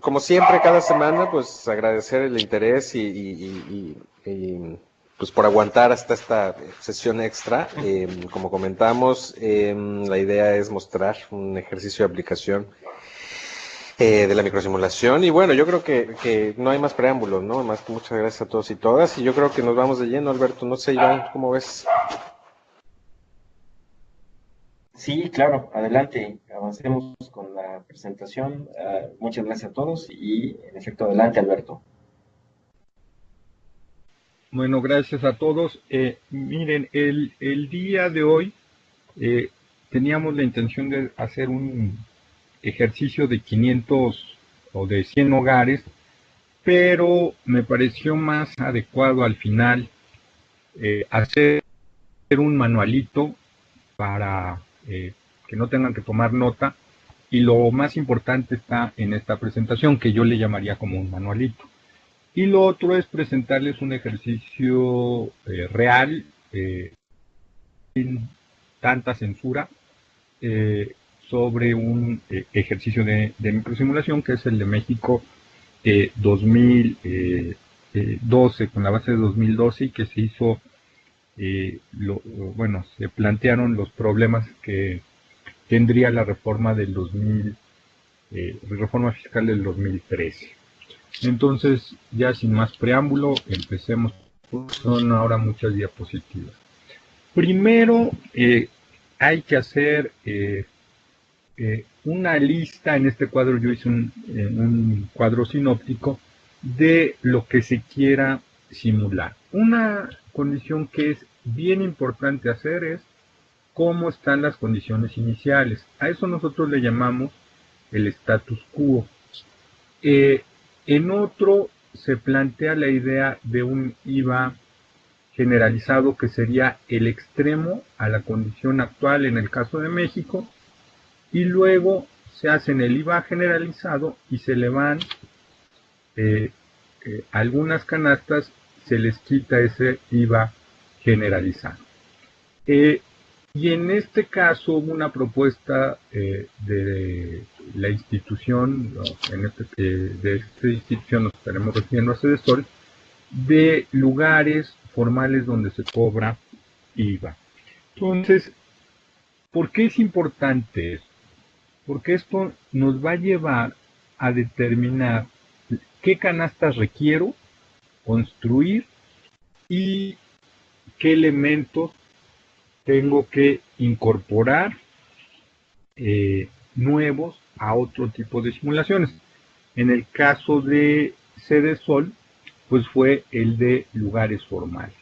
como siempre, cada semana, pues agradecer el interés pues por aguantar hasta esta sesión extra. Como comentamos, la idea es mostrar un ejercicio de aplicación de la microsimulación. Y bueno, yo creo que no hay más preámbulos, ¿no? Más que muchas gracias a todos y todas. Y yo creo que nos vamos de lleno, Alberto. No sé, Iván, ¿cómo ves? Sí, claro, adelante, avancemos con la presentación. Muchas gracias a todos y, en efecto, adelante, Alberto. Bueno, gracias a todos. Miren, el día de hoy eh, teníamos la intención de hacer un ejercicio de 500 o de 100 hogares, pero me pareció más adecuado al final hacer un manualito para que no tengan que tomar nota, y lo más importante está en esta presentación, que yo le llamaría como un manualito. Y lo otro es presentarles un ejercicio real, sin tanta censura, eh, sobre un ejercicio de microsimulación, que es el de México 2012, con la base de 2012, y que se hizo, bueno, se plantearon los problemas que tendría la reforma del 2000, reforma fiscal del 2013. Entonces, ya sin más preámbulo, empecemos. Son ahora muchas diapositivas. Primero, hay que hacer una lista. En este cuadro yo hice un cuadro sinóptico de lo que se quiera simular. Una condición que es bien importante hacer es cómo están las condiciones iniciales. A eso nosotros le llamamos el status quo. En otro se plantea la idea de un IVA generalizado, que sería el extremo a la condición actual en el caso de México, y luego se hace en el IVA generalizado y se le van algunas canastas, se les quita ese IVA generalizado. Y en este caso hubo una propuesta de la institución, de esta institución nos estaremos refiriendo a CEDESOL, de lugares formales donde se cobra IVA. Entonces, ¿por qué es importante esto? Porque esto nos va a llevar a determinar qué canastas requiero construir y qué elementos tengo que incorporar nuevos a otro tipo de simulaciones. En el caso de CEDESOL, pues fue el de lugares formales.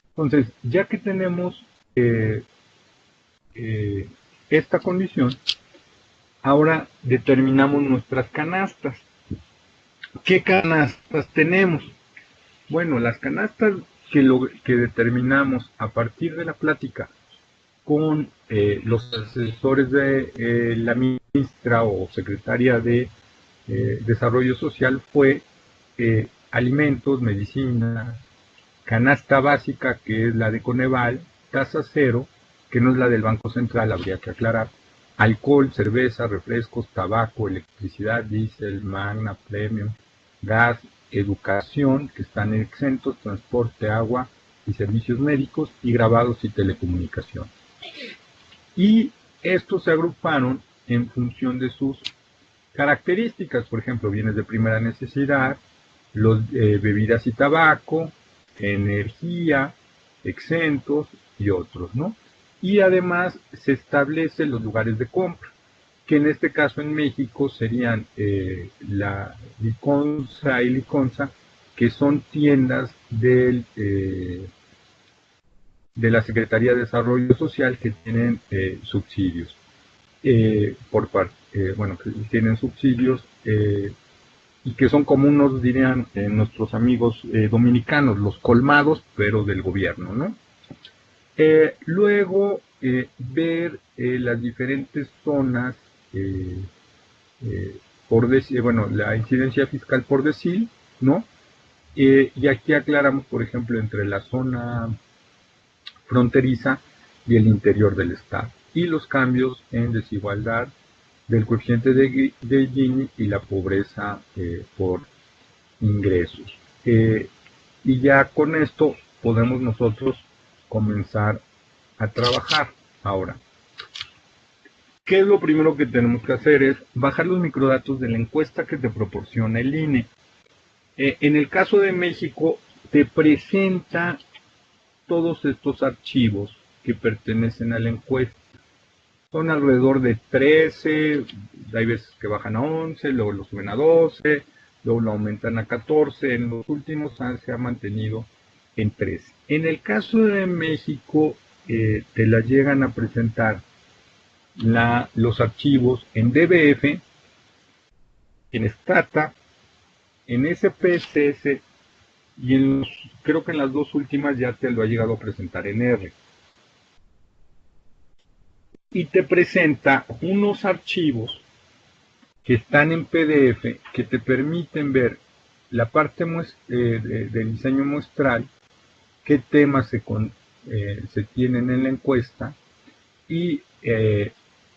Entonces, ya que tenemos esta condición, ahora determinamos nuestras canastas. ¿Qué canastas tenemos? Bueno, las canastas que determinamos a partir de la plática con los asesores de la ministra o secretaria de Desarrollo Social fue alimentos, medicina, canasta básica, que es la de Coneval, tasa cero, que no es la del Banco Central, habría que aclarar, alcohol, cerveza, refrescos, tabaco, electricidad, diésel, magna, premium, gas, educación, que están exentos, transporte, agua y servicios médicos, y grabados y telecomunicación. Y estos se agruparon en función de sus características, por ejemplo, bienes de primera necesidad, bebidas y tabaco, energía, exentos y otros, ¿no? Y además se establecen los lugares de compra, que en este caso en México serían la Liconza y Liconza, que son tiendas de la Secretaría de Desarrollo Social, que tienen subsidios. Bueno, que tienen subsidios y que son como unos, dirían nuestros amigos dominicanos, los colmados, pero del gobierno, ¿no? Luego, ver las diferentes zonas por decir, bueno, la incidencia fiscal por decil, ¿no? Y aquí aclaramos, por ejemplo, entre la zona fronteriza y el interior del estado, y los cambios en desigualdad del coeficiente de Gini y la pobreza por ingresos. Y ya con esto podemos nosotros comenzar a trabajar. Ahora, ¿qué es lo primero que tenemos que hacer? Es bajar los microdatos de la encuesta que te proporciona el INE. En el caso de México, te presenta todos estos archivos que pertenecen a la encuesta. Son alrededor de 13, hay veces que bajan a 11, luego lo suben a 12, luego lo aumentan a 14, en los últimos se ha mantenido en 13. En el caso de México, te la llegan a presentar los archivos en DBF, en Stata, en SPSS y creo que en las dos últimas ya te lo ha llegado a presentar en R. Y te presenta unos archivos que están en PDF que te permiten ver la parte del diseño muestral, qué temas se tienen en la encuesta y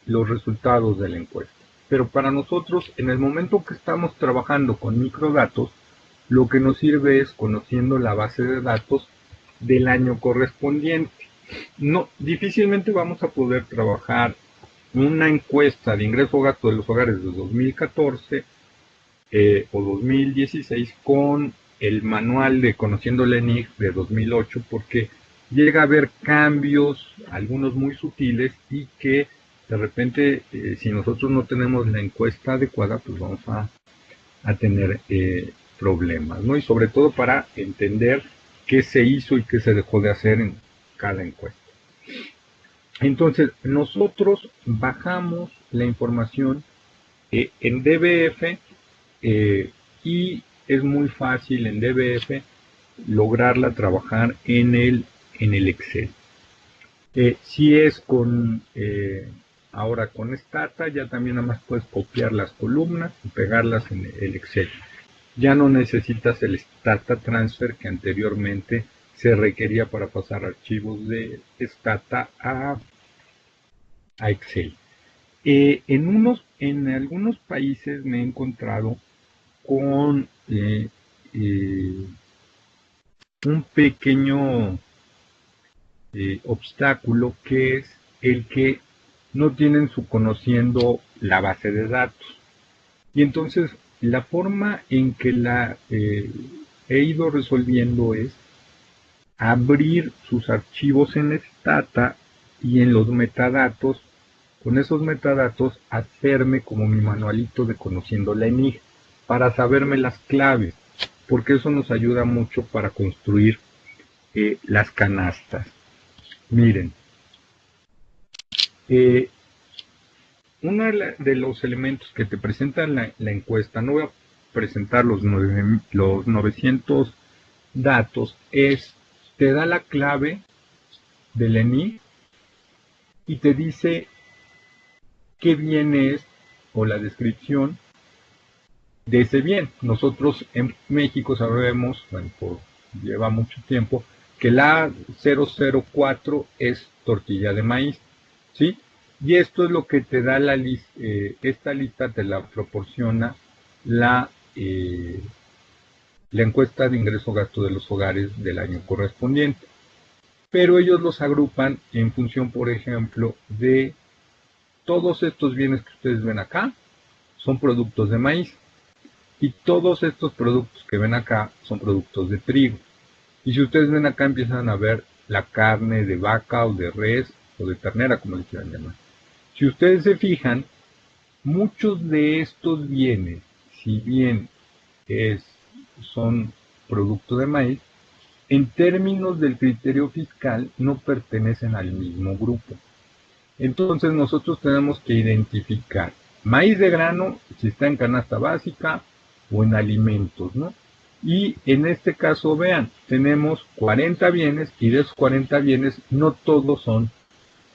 los resultados de la encuesta. Pero para nosotros, en el momento que estamos trabajando con microdatos, lo que nos sirve es conociendo la base de datos del año correspondiente. No, difícilmente vamos a poder trabajar una encuesta de ingreso-gasto de los hogares de 2014 o 2016 con el manual de Conociendo la ENIG de 2008, porque llega a haber cambios, algunos muy sutiles, y que de repente, si nosotros no tenemos la encuesta adecuada, pues vamos a tener problemas, ¿no? Y sobre todo para entender qué se hizo y qué se dejó de hacer en cada encuesta. Entonces, nosotros bajamos la información en DBF y es muy fácil en DBF lograrla trabajar en el Excel. Si es ahora con Stata, ya también nada más puedes copiar las columnas y pegarlas en el Excel. Ya no necesitas el Stata Transfer que anteriormente se requería para pasar archivos de Stata a Excel. En algunos países me he encontrado con un pequeño obstáculo, que es el que no tienen conociendo la base de datos. Y entonces la forma en que la he ido resolviendo es abrir sus archivos en Stata y en los metadatos, con esos metadatos hacerme como mi manualito de Conociendo la ENIG para saberme las claves, porque eso nos ayuda mucho para construir las canastas. Miren, uno de los elementos que te presentan la encuesta, no voy a presentar los 900 datos, te da la clave del ENIG y te dice qué bien es, o la descripción de ese bien. Nosotros en México sabemos, bueno, lleva mucho tiempo, que la 004 es tortilla de maíz, ¿sí? Y esto es lo que te da la lista. Esta lista te la proporciona la encuesta de ingreso-gasto de los hogares del año correspondiente. Pero ellos los agrupan en función, por ejemplo, de todos estos bienes que ustedes ven acá, son productos de maíz. Y todos estos productos que ven acá son productos de trigo. Y si ustedes ven acá, empiezan a ver la carne de vaca o de res o de ternera, como le quieran llamar. Si ustedes se fijan, muchos de estos bienes, si bien son productos de maíz, en términos del criterio fiscal no pertenecen al mismo grupo. Entonces nosotros tenemos que identificar maíz de grano, si está en canasta básica o en alimentos, ¿no? Y en este caso, vean, tenemos 40 bienes y de esos 40 bienes no todos son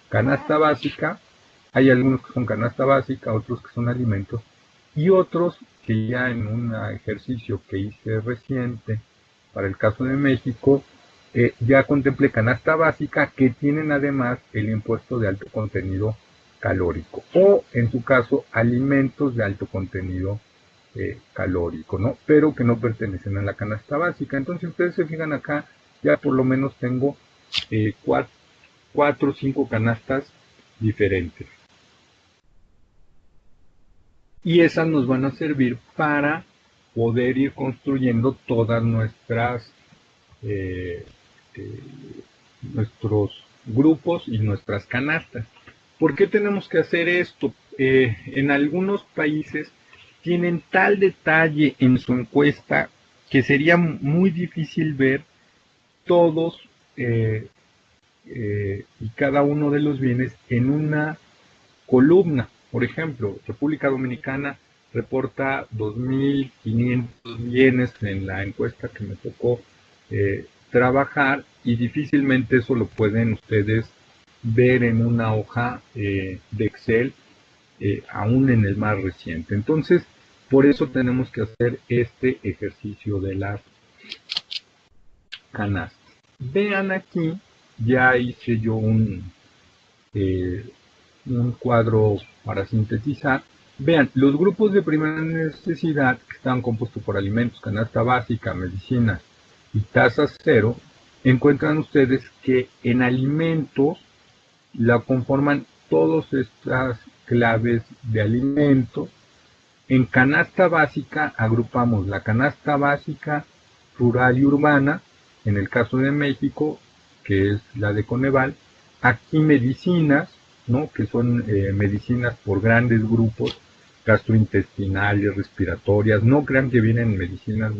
canasta básica. Hay algunos que son canasta básica, otros que son alimentos y otros que ya en un ejercicio que hice reciente para el caso de México, ya contemplé canasta básica que tienen además el impuesto de alto contenido calórico, o en su caso alimentos de alto contenido calórico, ¿no? Pero que no pertenecen a la canasta básica. Entonces, si ustedes se fijan acá, ya por lo menos tengo 4 o 5 canastas diferentes. Y esas nos van a servir para poder ir construyendo todas nuestros grupos y nuestras canastas. ¿Por qué tenemos que hacer esto? En algunos países tienen tal detalle en su encuesta que sería muy difícil ver todos y cada uno de los bienes en una columna. Por ejemplo, República Dominicana reporta 2.500 bienes en la encuesta que me tocó trabajar, y difícilmente eso lo pueden ustedes ver en una hoja de Excel, aún en el más reciente. Entonces, por eso tenemos que hacer este ejercicio de las canastas. Vean aquí, ya hice yo un cuadro para sintetizar. Vean, los grupos de primera necesidad, que están compuestos por alimentos, canasta básica, medicinas y tasa cero, encuentran ustedes que en alimentos la conforman todas estas claves de alimentos. En canasta básica agrupamos la canasta básica rural y urbana, en el caso de México, que es la de Coneval. Aquí medicinas, ¿no? Que son medicinas por grandes grupos, gastrointestinales, respiratorias. No crean que vienen medicinas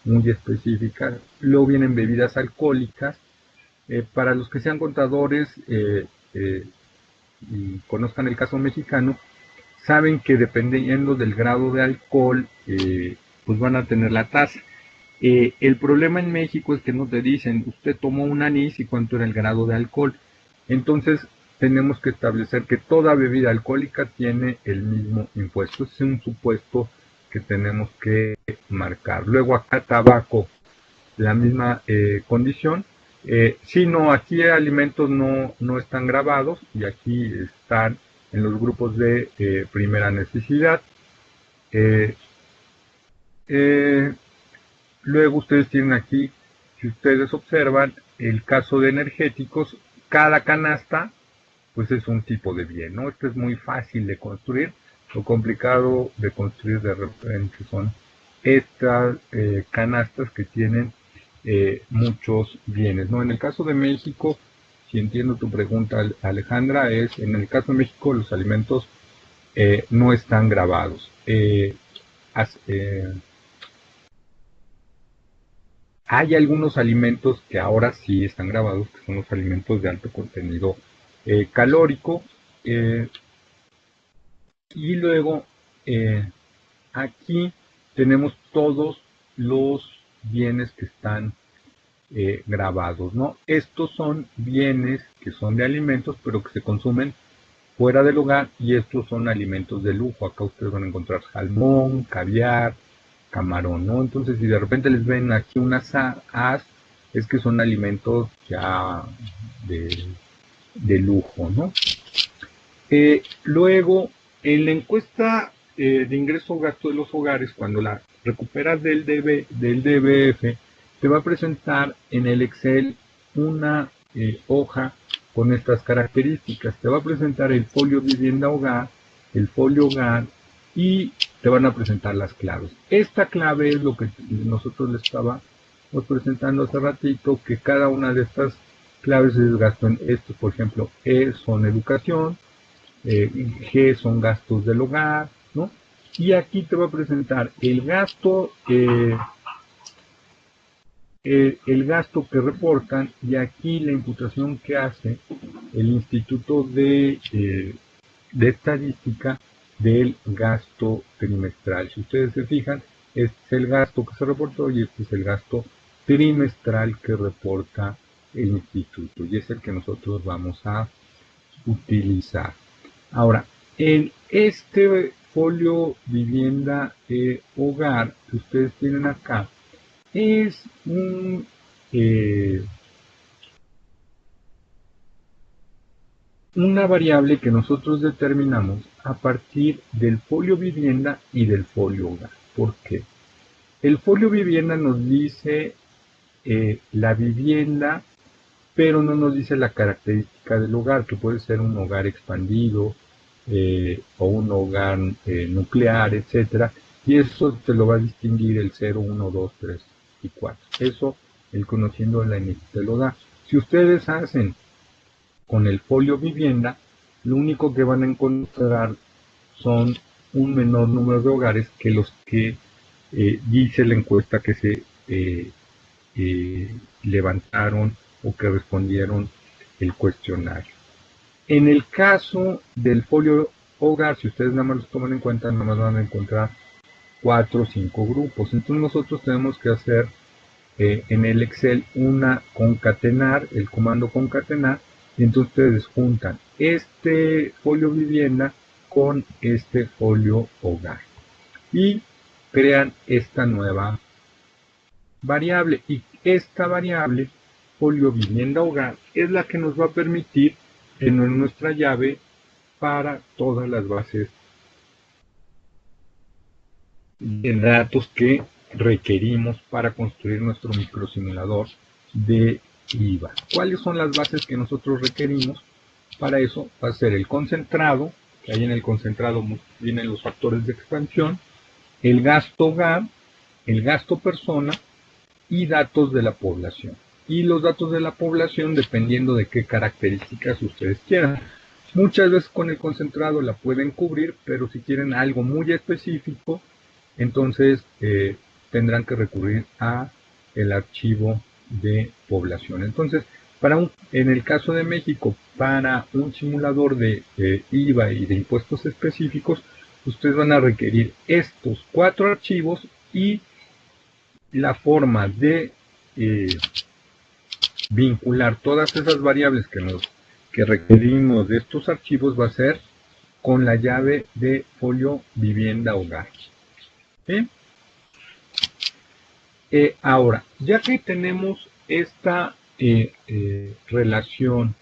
muy específicas. Luego vienen bebidas alcohólicas. Para los que sean contadores y conozcan el caso mexicano, saben que dependiendo del grado de alcohol, pues van a tener la tasa. El problema en México es que no te dicen, usted tomó un anís y cuánto era el grado de alcohol. Entonces, tenemos que establecer que toda bebida alcohólica tiene el mismo impuesto. Ese es un supuesto que tenemos que marcar. Luego acá tabaco, la misma condición. Si no, aquí alimentos no están grabados, y aquí están en los grupos de primera necesidad. Luego ustedes tienen aquí, si ustedes observan, el caso de energéticos. Cada canasta pues es un tipo de bien, ¿no? Esto es muy fácil de construir. Lo complicado de construir de repente son estas canastas que tienen muchos bienes, ¿no? En el caso de México, si entiendo tu pregunta, Alejandra, en el caso de México los alimentos no están grabados. Hay algunos alimentos que ahora sí están grabados, que son los alimentos de alto contenido calórico. Y luego aquí tenemos todos los bienes que están grabados, ¿no? Estos son bienes que son de alimentos, pero que se consumen fuera del hogar, y estos son alimentos de lujo. Acá ustedes van a encontrar salmón, caviar, camarón, ¿no? Entonces, si de repente les ven aquí unas as, es que son alimentos ya de lujo, ¿no? Luego, en la encuesta de ingreso-gasto de los hogares, cuando la recuperas del DBF, te va a presentar en el Excel una hoja con estas características. Te va a presentar el folio vivienda hogar, el folio hogar, y te van a presentar las claves. Esta clave es lo que nosotros les estábamos presentando hace ratito, que cada una de estas claves es gasto en esto. Por ejemplo, E son educación, G son gastos del hogar, ¿no? Y aquí te va a presentar el gasto que reportan, y aquí la imputación que hace el Instituto de Estadística del gasto trimestral. Si ustedes se fijan, este es el gasto que se reportó y este es el gasto trimestral que reporta el instituto, y es el que nosotros vamos a utilizar. Ahora, en este folio vivienda hogar que ustedes tienen acá, es un una variable que nosotros determinamos a partir del folio vivienda y del folio hogar. ¿Por qué? El folio vivienda nos dice la vivienda, pero no nos dice la característica del hogar, que puede ser un hogar expandido o un hogar nuclear, etcétera, y eso te lo va a distinguir el 0, 1, 2, 3 y 4. Eso, el conociendo la NIC te lo da. Si ustedes hacen con el folio vivienda, lo único que van a encontrar son un menor número de hogares que los que dice la encuesta que se levantaron o que respondieron el cuestionario. En el caso del folio hogar, si ustedes nada más los toman en cuenta, nada más van a encontrar 4 o 5 grupos. Entonces nosotros tenemos que hacer en el Excel concatenar, el comando concatenar, y entonces ustedes juntan este folio vivienda con este folio hogar y crean esta nueva variable, y esta variable folio vivienda hogar es la que nos va a permitir tener nuestra llave para todas las bases de datos que requerimos para construir nuestro microsimulador de IVA. ¿Cuáles son las bases que nosotros requerimos? Para eso va a ser el concentrado, que ahí en el concentrado vienen los factores de expansión, el gasto hogar, el gasto persona y datos de la población. Y los datos de la población dependiendo de qué características ustedes quieran. Muchas veces con el concentrado la pueden cubrir, pero si quieren algo muy específico, entonces tendrán que recurrir a el archivo de población. Entonces, en el caso de México, para un simulador de IVA y de impuestos específicos, ustedes van a requerir estos 4 archivos, y la forma de vincular todas esas variables que requerimos de estos archivos va a ser con la llave de folio vivienda hogar. ¿Sí? Ahora, ya que tenemos esta relación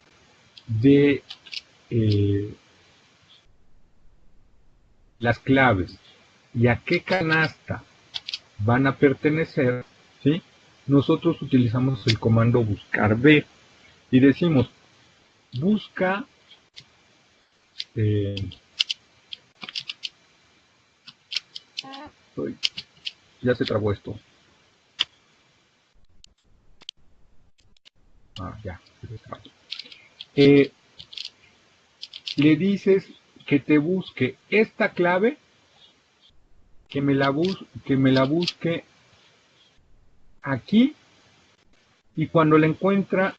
de las claves y a qué canasta van a pertenecer, ¿sí? Nosotros utilizamos el comando buscar B y decimos busca ya se trabó esto. Ya se trabó. Le dices que te busque esta clave, que me la busque aquí, y cuando la encuentra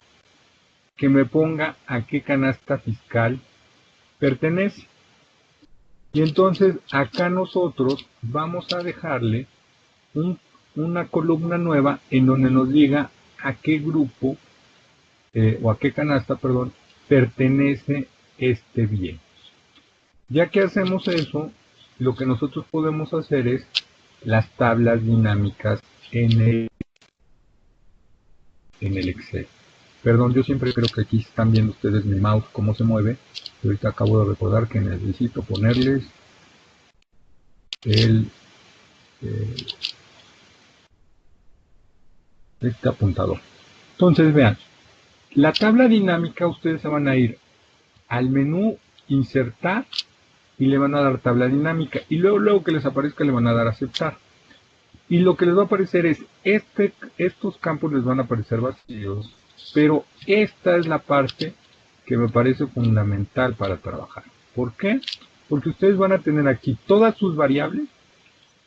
que me ponga a qué canasta fiscal pertenece. Y entonces acá nosotros vamos a dejarle una columna nueva en donde nos diga a qué grupo o a qué canasta, perdón, pertenece este bien. Ya que hacemos eso, lo que nosotros podemos hacer es las tablas dinámicas en el Excel. Perdón, yo siempre creo que aquí están viendo ustedes mi mouse cómo se mueve. Y ahorita acabo de recordar que necesito ponerles este apuntador. Entonces vean, la tabla dinámica, ustedes se van a ir al menú insertar y le van a dar tabla dinámica, y luego que les aparezca le van a dar aceptar, y lo que les va a aparecer es estos campos les van a aparecer vacíos, pero esta es la parte que me parece fundamental para trabajar. ¿Por qué? Porque ustedes van a tener aquí todas sus variables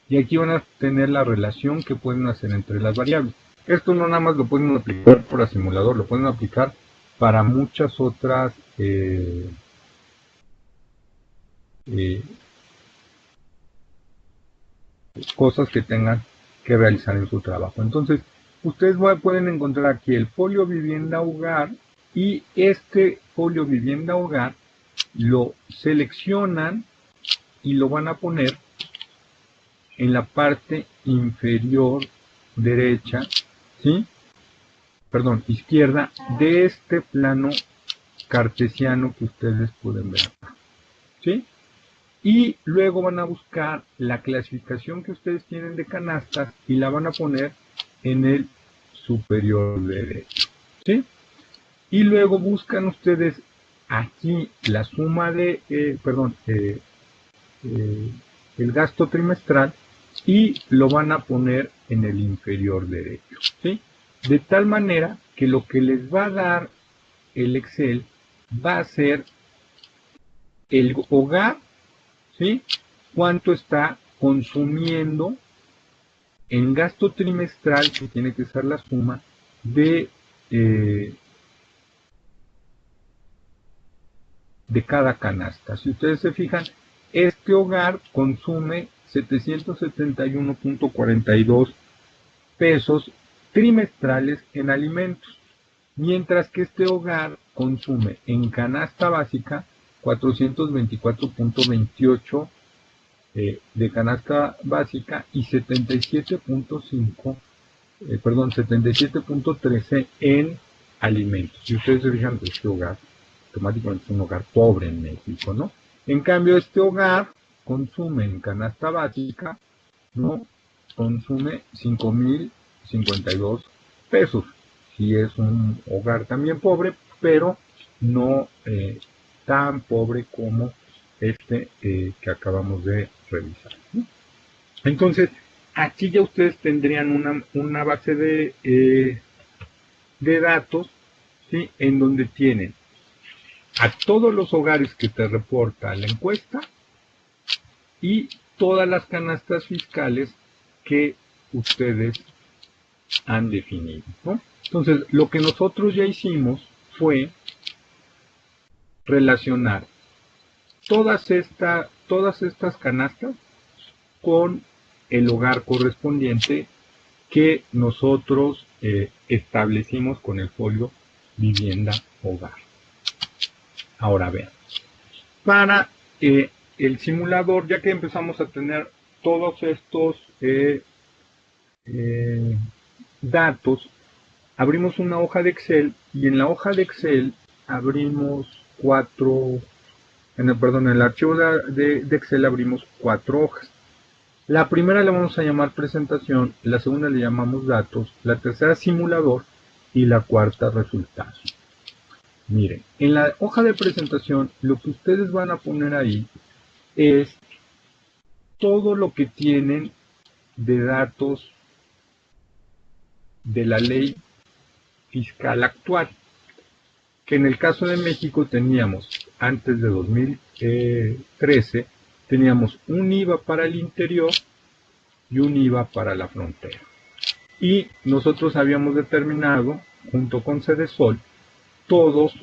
y aquí van a tener la relación que pueden hacer entre las variables. Esto no nada más lo pueden aplicar para simulador, lo pueden aplicar para muchas otras cosas que tengan que realizar en su trabajo. Entonces, ustedes pueden encontrar aquí el folio vivienda hogar, y este folio vivienda hogar lo seleccionan y lo van a poner en la parte inferior derecha, ¿sí? Perdón, izquierda de este plano cartesiano que ustedes pueden ver acá, ¿sí? Y luego van a buscar la clasificación que ustedes tienen de canastas y la van a poner en el superior derecho, ¿sí? Y luego buscan ustedes aquí la suma de, el gasto trimestral y lo van a poner en el inferior derecho, ¿sí? De tal manera que lo que les va a dar el Excel va a ser el hogar, ¿sí? Cuánto está consumiendo en gasto trimestral, que tiene que ser la suma de cada canasta. Si ustedes se fijan, este hogar consume 771.42 pesos trimestrales en alimentos, mientras que este hogar consume en canasta básica 424.28 de canasta básica y 77.13 en alimentos. Si ustedes se fijan, este hogar automáticamente es un hogar pobre en México, ¿no? En cambio, este hogar consume en canasta básica, ¿no? Consume 5,052 pesos. Sí es un hogar también pobre, pero no tan pobre como este que acabamos de revisar, ¿no? Entonces, aquí ya ustedes tendrían una base de datos, ¿sí? En donde tienen a todos los hogares que te reporta la encuesta y todas las canastas fiscales que ustedes han definido, ¿no? Entonces, lo que nosotros ya hicimos fue relacionar todas estas canastas con el hogar correspondiente que nosotros establecimos con el folio vivienda hogar. Ahora vean, para el simulador, ya que empezamos a tener todos estos datos, abrimos una hoja de Excel y en la hoja de Excel abrimos en el archivo de Excel abrimos 4 hojas. La primera le vamos a llamar presentación, la segunda le llamamos datos, la tercera simulador y la cuarta resultados. Miren, en la hoja de presentación lo que ustedes van a poner ahí es todo lo que tienen de datos de la ley fiscal actual, que en el caso de México teníamos, antes de 2013, teníamos un IVA para el interior y un IVA para la frontera. Y nosotros habíamos determinado, junto con Cedesol, todas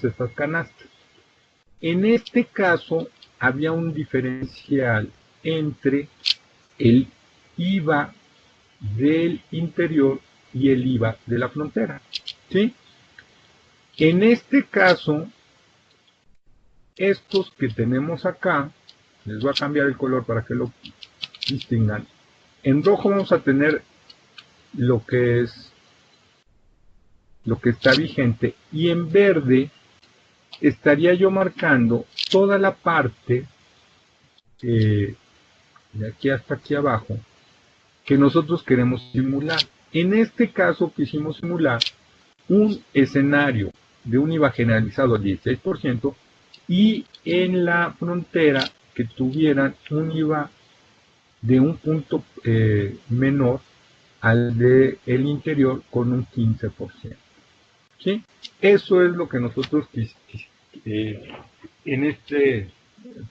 estas canastas. En este caso, había un diferencial entre el IVA del interior y el IVA de la frontera, ¿sí? En este caso, estos que tenemos acá, les voy a cambiar el color para que lo distingan. En rojo vamos a tener lo que está vigente, y en verde estaría yo marcando toda la parte de aquí hasta aquí abajo que nosotros queremos simular. En este caso quisimos simular un escenario de un IVA generalizado al 16% y en la frontera que tuvieran un IVA de un punto menor al del interior con un 15%. ¿Sí? Eso es lo que nosotros en este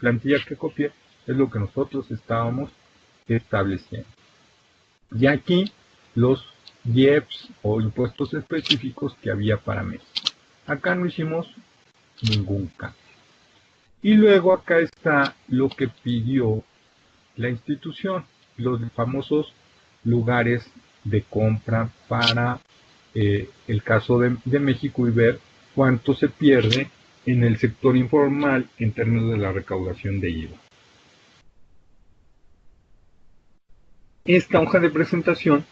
plantilla que copié, es lo que nosotros estábamos estableciendo. Y aquí los IEPS o impuestos específicos que había para México. Acá no hicimos ningún cambio. Y luego acá está lo que pidió la institución, los famosos lugares de compra para el caso de México, y ver cuánto se pierde en el sector informal en términos de la recaudación de IVA. Esta hoja de presentación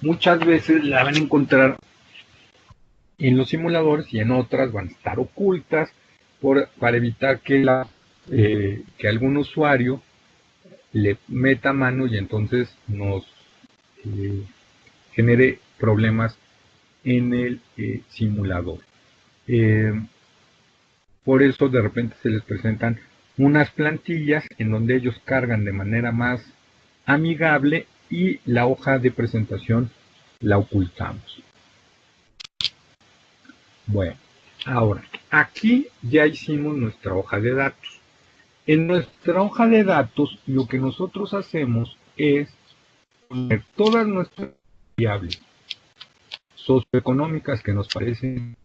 muchas veces la van a encontrar en los simuladores y en otras van a estar ocultas para evitar que algún usuario le meta mano y entonces nos genere problemas en el simulador. Por eso de repente se les presentan unas plantillas en donde ellos cargan de manera más amigable y la hoja de presentación la ocultamos. Bueno, ahora, aquí ya hicimos nuestra hoja de datos. En nuestra hoja de datos, lo que nosotros hacemos es poner todas nuestras variables socioeconómicas que nos parecen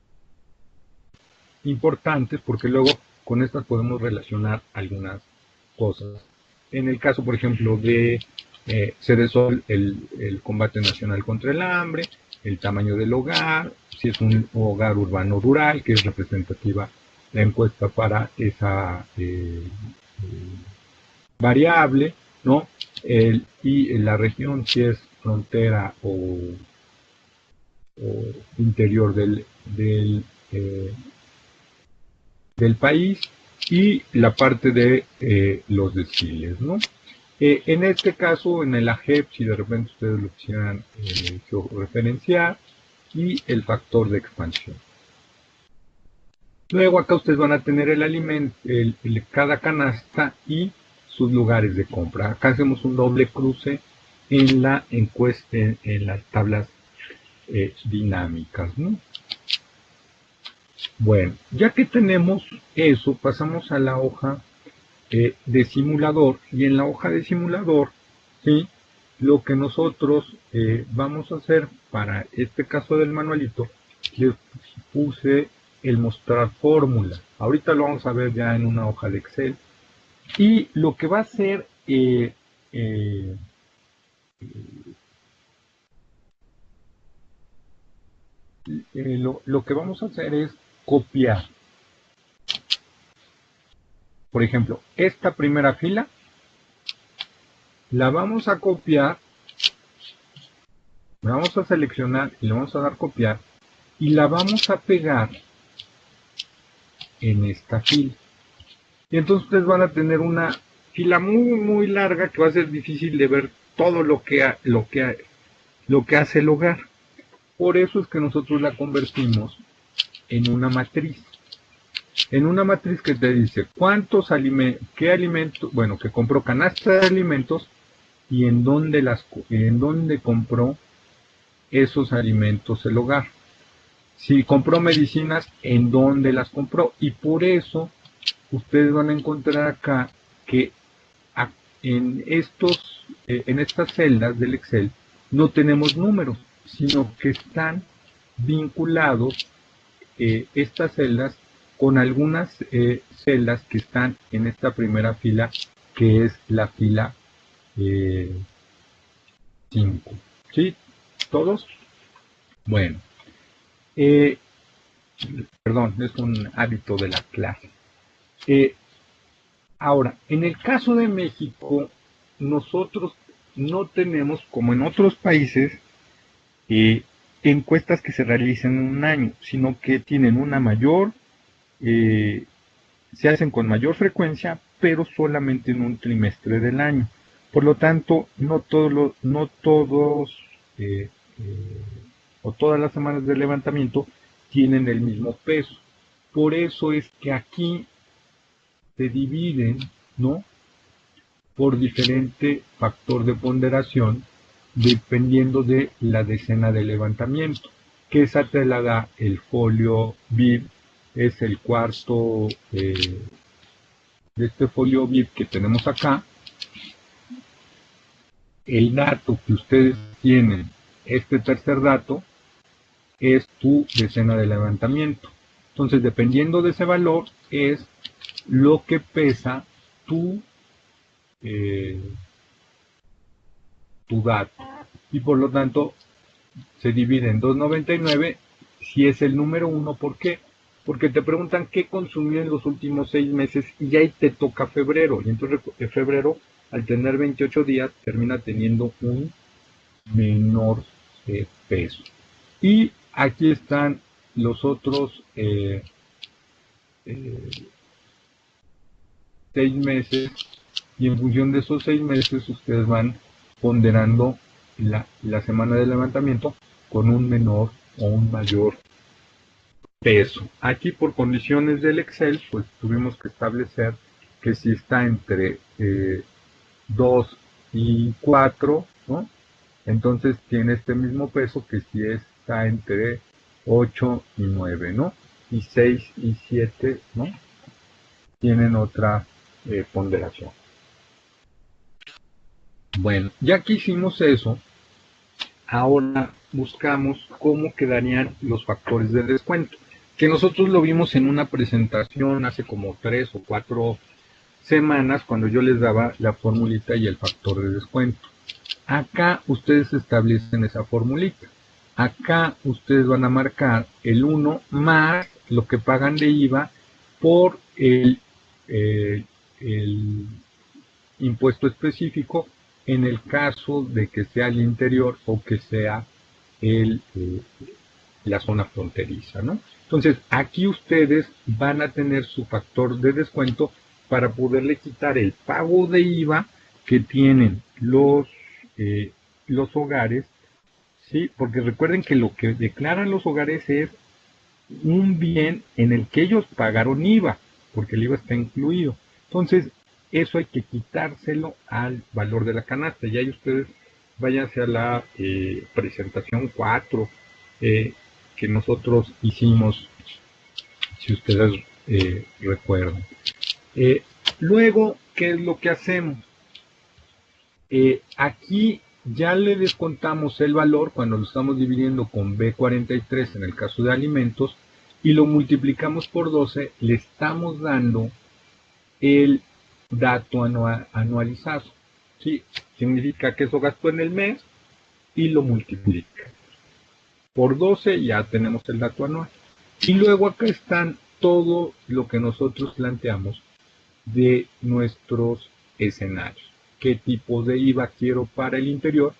importantes, porque luego con estas podemos relacionar algunas cosas. En el caso, por ejemplo, de CEDESOL, el combate nacional contra el hambre, el tamaño del hogar, si es un hogar urbano rural, que es representativa la encuesta para esa variable, ¿no? Y la región, si es frontera o interior del país, y la parte de los deciles, ¿no? En este caso, en el AGEP, si de repente ustedes lo quisieran georreferenciar, y el factor de expansión. Luego acá ustedes van a tener el alimento, cada canasta y sus lugares de compra. Acá hacemos un doble cruce en la encuesta, en las tablas dinámicas, ¿no? Bueno, ya que tenemos eso, pasamos a la hoja de simulador, y en la hoja de simulador, ¿sí?, lo que nosotros vamos a hacer para este caso del manualito, les puse el mostrar fórmula. Ahorita lo vamos a ver ya en una hoja de Excel, y lo que va a hacer lo que vamos a hacer es copiar. Por ejemplo, esta primera fila la vamos a copiar, la vamos a seleccionar y le vamos a dar copiar, y la vamos a pegar en esta fila. Y entonces ustedes van a tener una fila muy larga que va a ser difícil de ver todo lo que hace el hogar. Por eso es que nosotros la convertimos en una matriz. En una matriz que te dice cuántos alimentos, qué alimentos, bueno, que compró canasta de alimentos y en dónde compró esos alimentos el hogar. Si compró medicinas, en dónde las compró. Y por eso ustedes van a encontrar acá que en estas celdas del Excel no tenemos números, sino que están vinculados estas celdas con algunas celdas que están en esta primera fila, que es la fila 5. ¿Sí? ¿Todos? Bueno. Perdón, es un hábito de la clase. Ahora, en el caso de México, nosotros no tenemos, como en otros países, encuestas que se realicen en un año, sino que tienen una mayor, se hacen con mayor frecuencia, pero solamente en un trimestre del año. Por lo tanto, no todos o todas las semanas de levantamiento tienen el mismo peso. Por eso es que aquí se dividen, ¿no?, por diferente factor de ponderación, dependiendo de la decena de levantamiento, que esa te la da el folio BIP, es el cuarto de este folio BIP que tenemos acá. El dato que ustedes tienen, este tercer dato, es tu decena de levantamiento. Entonces, dependiendo de ese valor, es lo que pesa tu dato. Y por lo tanto, se divide en 2.99 si es el número 1. ¿Por qué? Porque te preguntan qué consumió en los últimos 6 meses y ahí te toca febrero. Y entonces febrero, al tener 28 días, termina teniendo un menor peso. Y aquí están los otros 6 meses, y en función de esos 6 meses ustedes van ponderando la semana de levantamiento con un menor o un mayor peso. Aquí por condiciones del Excel, pues tuvimos que establecer que si está entre 2 y 4, ¿no? Entonces tiene este mismo peso que si está entre 8 y 9, ¿no? Y 6 y 7, ¿no? Tienen otra ponderación. Bueno, ya que hicimos eso, ahora buscamos cómo quedarían los factores de descuento, que nosotros lo vimos en una presentación hace como 3 o 4 semanas cuando yo les daba la formulita y el factor de descuento. Acá ustedes establecen esa formulita. Acá ustedes van a marcar el 1 más lo que pagan de IVA por el impuesto específico en el caso de que sea el interior o que sea la zona fronteriza, ¿no? Entonces, aquí ustedes van a tener su factor de descuento para poderle quitar el pago de IVA que tienen los hogares, ¿sí? Porque recuerden que lo que declaran los hogares es un bien en el que ellos pagaron IVA, porque el IVA está incluido. Entonces, eso hay que quitárselo al valor de la canasta. Ya ahí ustedes váyanse a la presentación 4 que nosotros hicimos, si ustedes recuerdan. Luego, ¿qué es lo que hacemos? Aquí ya le descontamos el valor cuando lo estamos dividiendo con B43 en el caso de alimentos y lo multiplicamos por 12, le estamos dando el dato anualizado. ¿Sí? Significa que eso gastó en el mes y lo multiplica por 12, ya tenemos el dato anual. Y luego acá están todo lo que nosotros planteamos de nuestros escenarios. ¿Qué tipo de IVA quiero para el interior?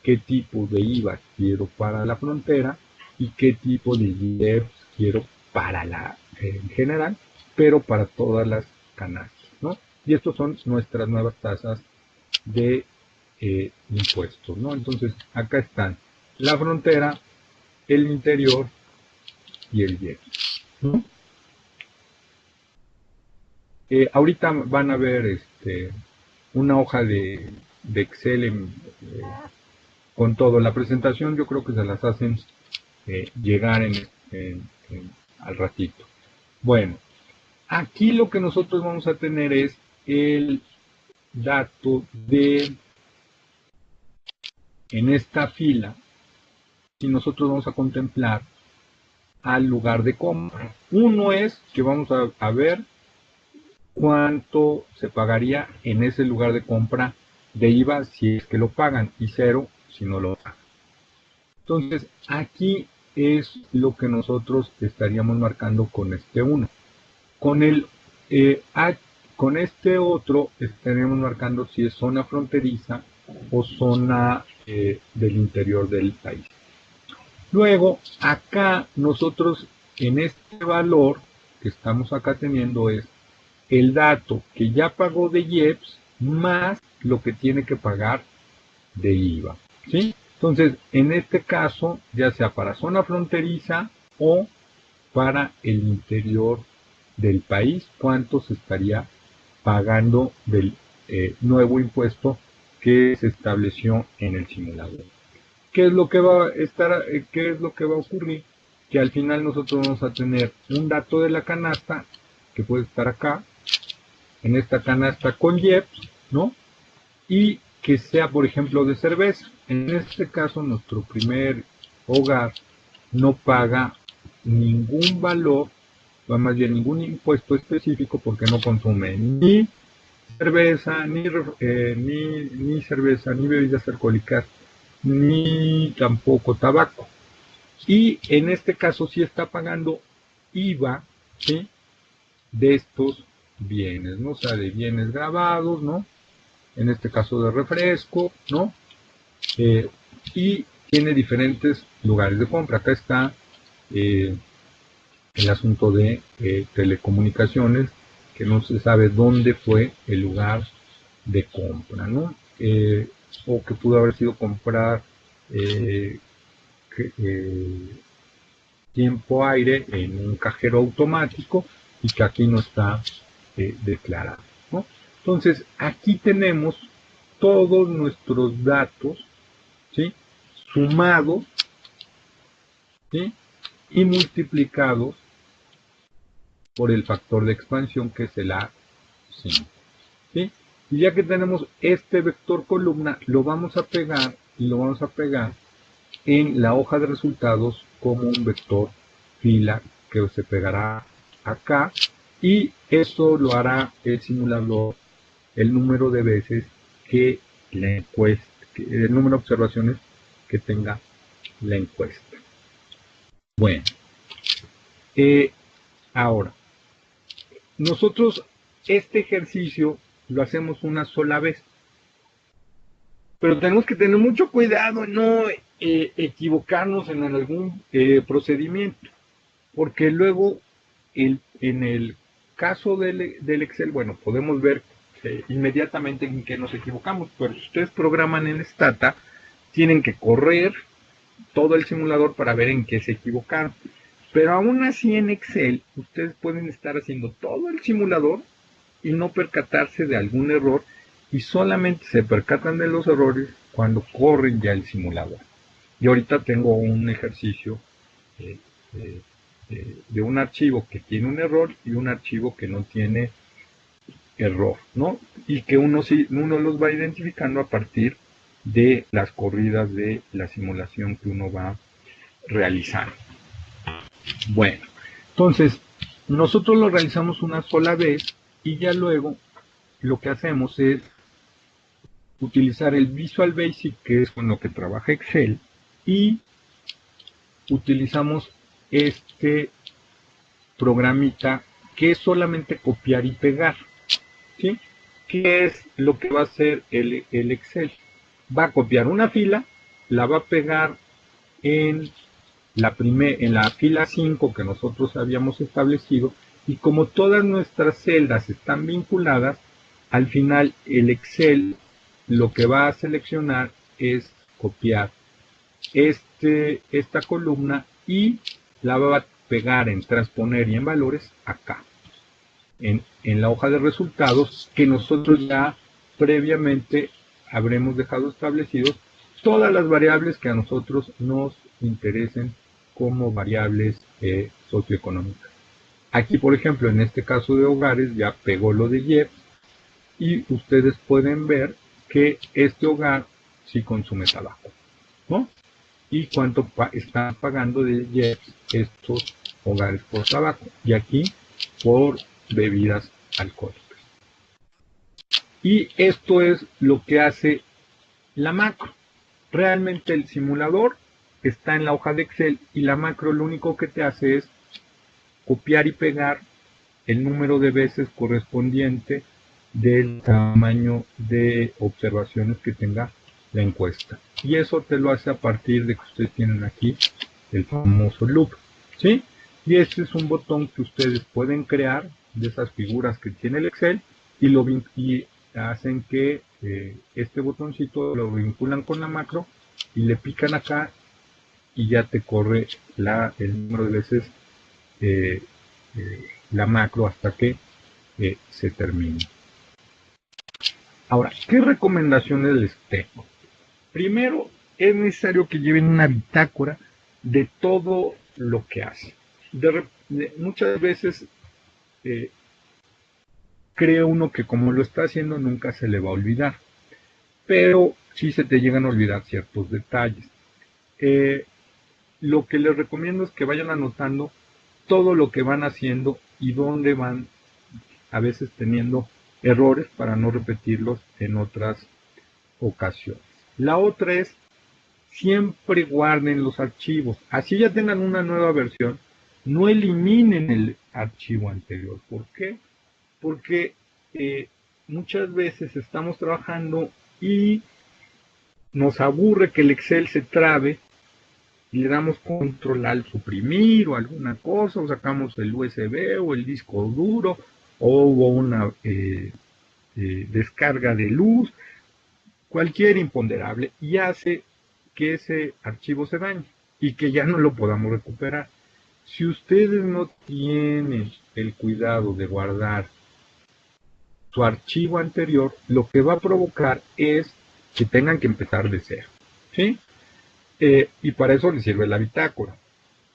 ¿Qué tipo de IVA quiero para la frontera? ¿Y qué tipo de IEPS quiero para en general, pero para todas las canastas, ¿no? Y estos son nuestras nuevas tasas de impuestos, ¿no? Entonces, acá están la frontera, el interior y el IEPS, ¿no? Ahorita van a ver una hoja de Excel con todo. La presentación yo creo que se las hacen llegar al ratito. Bueno, aquí lo que nosotros vamos a tener es el dato en esta fila, y nosotros vamos a contemplar al lugar de compra. Uno es que vamos a ver cuánto se pagaría en ese lugar de compra de IVA si es que lo pagan y 0 si no lo pagan. Entonces aquí es lo que nosotros estaríamos marcando con este 1. Con este otro estaríamos marcando si es zona fronteriza o zona del interior del país. Luego acá nosotros en este valor que estamos acá teniendo es el dato que ya pagó de IEPS más lo que tiene que pagar de IVA, ¿sí? Entonces, en este caso, ya sea para zona fronteriza o para el interior del país, cuánto se estaría pagando del nuevo impuesto que se estableció en el simulador. ¿Qué es lo que va a ocurrir? Que al final nosotros vamos a tener un dato de la canasta que puede estar acá, en esta canasta con IEPS, ¿no? Y que sea, por ejemplo, de cerveza. En este caso, nuestro primer hogar no paga ningún valor, o más bien ningún impuesto específico, porque no consume ni cerveza, ni cerveza, ni bebidas alcohólicas, ni tampoco tabaco. Y en este caso sí está pagando IVA, ¿sí? De estos bienes, ¿no? O sea, de bienes grabados, ¿no? En este caso de refresco, ¿no? Y tiene diferentes lugares de compra. Acá está el asunto de telecomunicaciones, que no se sabe dónde fue el lugar de compra, ¿no? O que pudo haber sido comprar tiempo aire en un cajero automático y que aquí no está declarado, ¿no? Entonces, aquí tenemos todos nuestros datos, ¿sí? Sumados, ¿sí? Y multiplicados por el factor de expansión, que es el A5, ¿sí? Y ya que tenemos este vector columna, lo vamos a pegar y lo vamos a pegar en la hoja de resultados como un vector fila que se pegará acá, y eso lo hará el simulador el número de veces que la encuesta, el número de observaciones que tenga la encuesta. Bueno, ahora, nosotros este ejercicio lo hacemos una sola vez, pero tenemos que tener mucho cuidado en no equivocarnos en algún procedimiento, porque luego en el caso del Excel, bueno, podemos ver inmediatamente en qué nos equivocamos, pero si ustedes programan en Stata, tienen que correr todo el simulador para ver en qué se equivocaron. Pero aún así en Excel, ustedes pueden estar haciendo todo el simulador y no percatarse de algún error, y solamente se percatan de los errores cuando corren ya el simulador. Yo ahorita tengo un ejercicio de un archivo que tiene un error y un archivo que no tiene error, ¿no? Y que uno los va identificando a partir de las corridas de la simulación que uno va realizando. Bueno, entonces nosotros lo realizamos una sola vez y ya luego lo que hacemos es utilizar el Visual Basic, que es con lo que trabaja Excel, y utilizamos este programita que es solamente copiar y pegar, ¿sí? ¿Qué es lo que va a hacer el Excel? Va a copiar una fila, la va a pegar en la fila 5 que nosotros habíamos establecido, y como todas nuestras celdas están vinculadas, al final el Excel lo que va a seleccionar es copiar esta columna y la va a pegar en transponer y en valores acá, en la hoja de resultados que nosotros ya previamente habremos dejado establecidos todas las variables que a nosotros nos interesen como variables socioeconómicas. Aquí, por ejemplo, en este caso de hogares, ya pegó lo de IEPS, y ustedes pueden ver que este hogar sí consume tabaco, ¿no? Y cuánto están pagando de IEPS estos hogares por tabaco, y aquí por bebidas alcohólicas. Y esto es lo que hace la macro. Realmente el simulador está en la hoja de Excel, y la macro lo único que te hace es copiar y pegar el número de veces correspondiente del tamaño de observaciones que tenga la encuesta. Y eso te lo hace a partir de que ustedes tienen aquí el famoso loop, ¿sí? Y este es un botón que ustedes pueden crear de esas figuras que tiene el Excel, y hacen que este botoncito lo vinculan con la macro y le pican acá y ya te corre el número de veces la macro hasta que se termine. Ahora, ¿qué recomendaciones les tengo? Primero, es necesario que lleven una bitácora de todo lo que hacen. Muchas veces cree uno que como lo está haciendo nunca se le va a olvidar, pero sí se te llegan a olvidar ciertos detalles. Lo que les recomiendo es que vayan anotando todo lo que van haciendo y dónde van a veces teniendo errores para no repetirlos en otras ocasiones. La otra es, siempre guarden los archivos. Así ya tengan una nueva versión, no eliminen el archivo anterior. ¿Por qué? Porque muchas veces estamos trabajando y nos aburre que el Excel se trabe y le damos control al suprimir o alguna cosa, o sacamos el USB o el disco duro, o hubo una descarga de luz, cualquier imponderable, y hace que ese archivo se dañe y que ya no lo podamos recuperar. Si ustedes no tienen el cuidado de guardar su archivo anterior, lo que va a provocar es que tengan que empezar de cero, ¿sí? Y para eso les sirve la bitácora.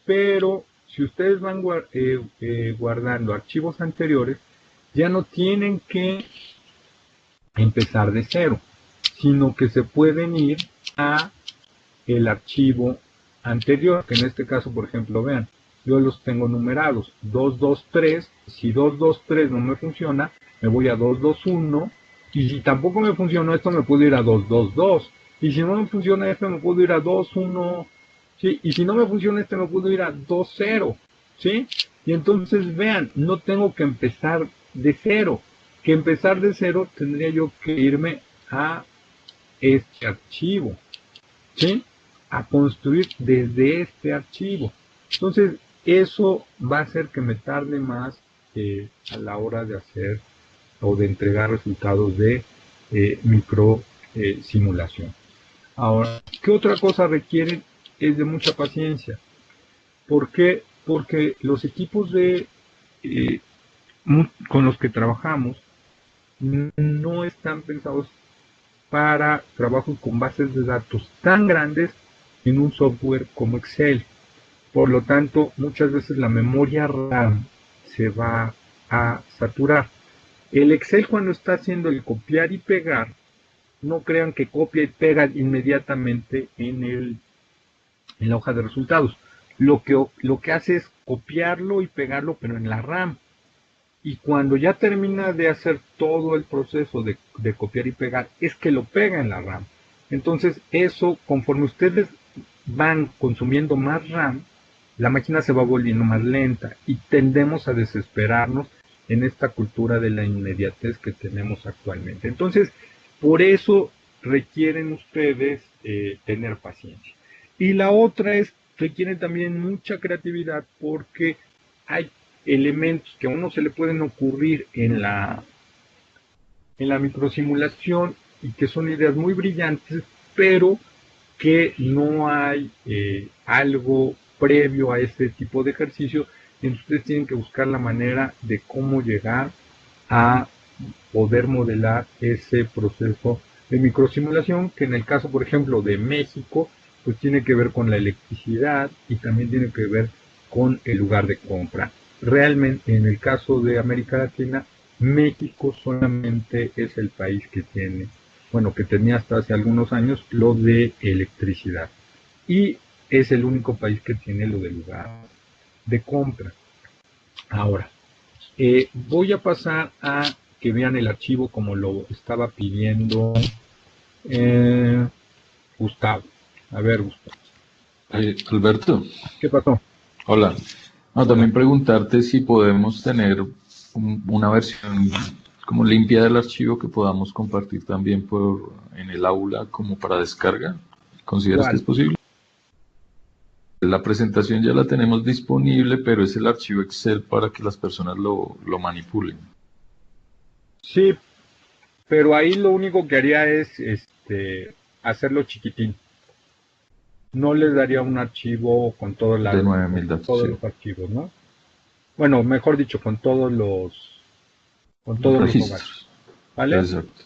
Pero si ustedes van guardando archivos anteriores, ya no tienen que empezar de cero, sino que se pueden ir a el archivo anterior, que en este caso, por ejemplo, vean, yo los tengo numerados, 223, si 223 no me funciona, me voy a 221, y si tampoco me funciona esto, me puedo ir a 222, y si no me funciona esto, me puedo ir a 21, ¿sí? Y si no me funciona este, me puedo ir a 20, ¿sí? Y entonces, vean, no tengo que empezar de cero, que empezar de cero tendría yo que irme a este archivo, ¿sí? A construir desde este archivo. Entonces, eso va a hacer que me tarde más a la hora de hacer o de entregar resultados de micro simulación. Ahora, ¿qué otra cosa requieren? Es de mucha paciencia. ¿Por qué? Porque los equipos con los que trabajamos no están pensados para trabajos con bases de datos tan grandes en un software como Excel. Por lo tanto, muchas veces la memoria RAM se va a saturar. El Excel, cuando está haciendo el copiar y pegar, no crean que copia y pega inmediatamente en la hoja de resultados. Lo que hace es copiarlo y pegarlo, pero en la RAM. Y cuando ya termina de hacer todo el proceso de copiar y pegar, es que lo pega en la RAM. Entonces, eso, conforme ustedes van consumiendo más RAM, la máquina se va volviendo más lenta y tendemos a desesperarnos en esta cultura de la inmediatez que tenemos actualmente. Entonces, por eso requieren ustedes tener paciencia. Y la otra es, requieren también mucha creatividad, porque hay elementos que a uno se le pueden ocurrir en la microsimulación y que son ideas muy brillantes, pero que no hay algo previo a este tipo de ejercicio. Entonces ustedes tienen que buscar la manera de cómo llegar a poder modelar ese proceso de microsimulación, que en el caso, por ejemplo, de México, pues tiene que ver con la electricidad y también tiene que ver con el lugar de compra. Realmente, en el caso de América Latina, México solamente es el país que tiene, bueno, que tenía hasta hace algunos años lo de electricidad. Y es el único país que tiene lo del lugar de compra. Ahora, voy a pasar a que vean el archivo como lo estaba pidiendo Gustavo. A ver, Gustavo. Alberto, ¿Qué pasó? hola. No, también preguntarte si podemos tener una versión como limpia del archivo que podamos compartir también en el aula como para descarga. ¿Consideras que es posible? La presentación ya la tenemos disponible, pero es el archivo Excel para que las personas lo manipulen. Sí, pero ahí lo único que haría es hacerlo chiquitín. No les daría un archivo con todos De 9.000 datos, sí. los archivos, ¿no? Bueno, mejor dicho, con todos los registros. hogares. ¿Vale? Exacto.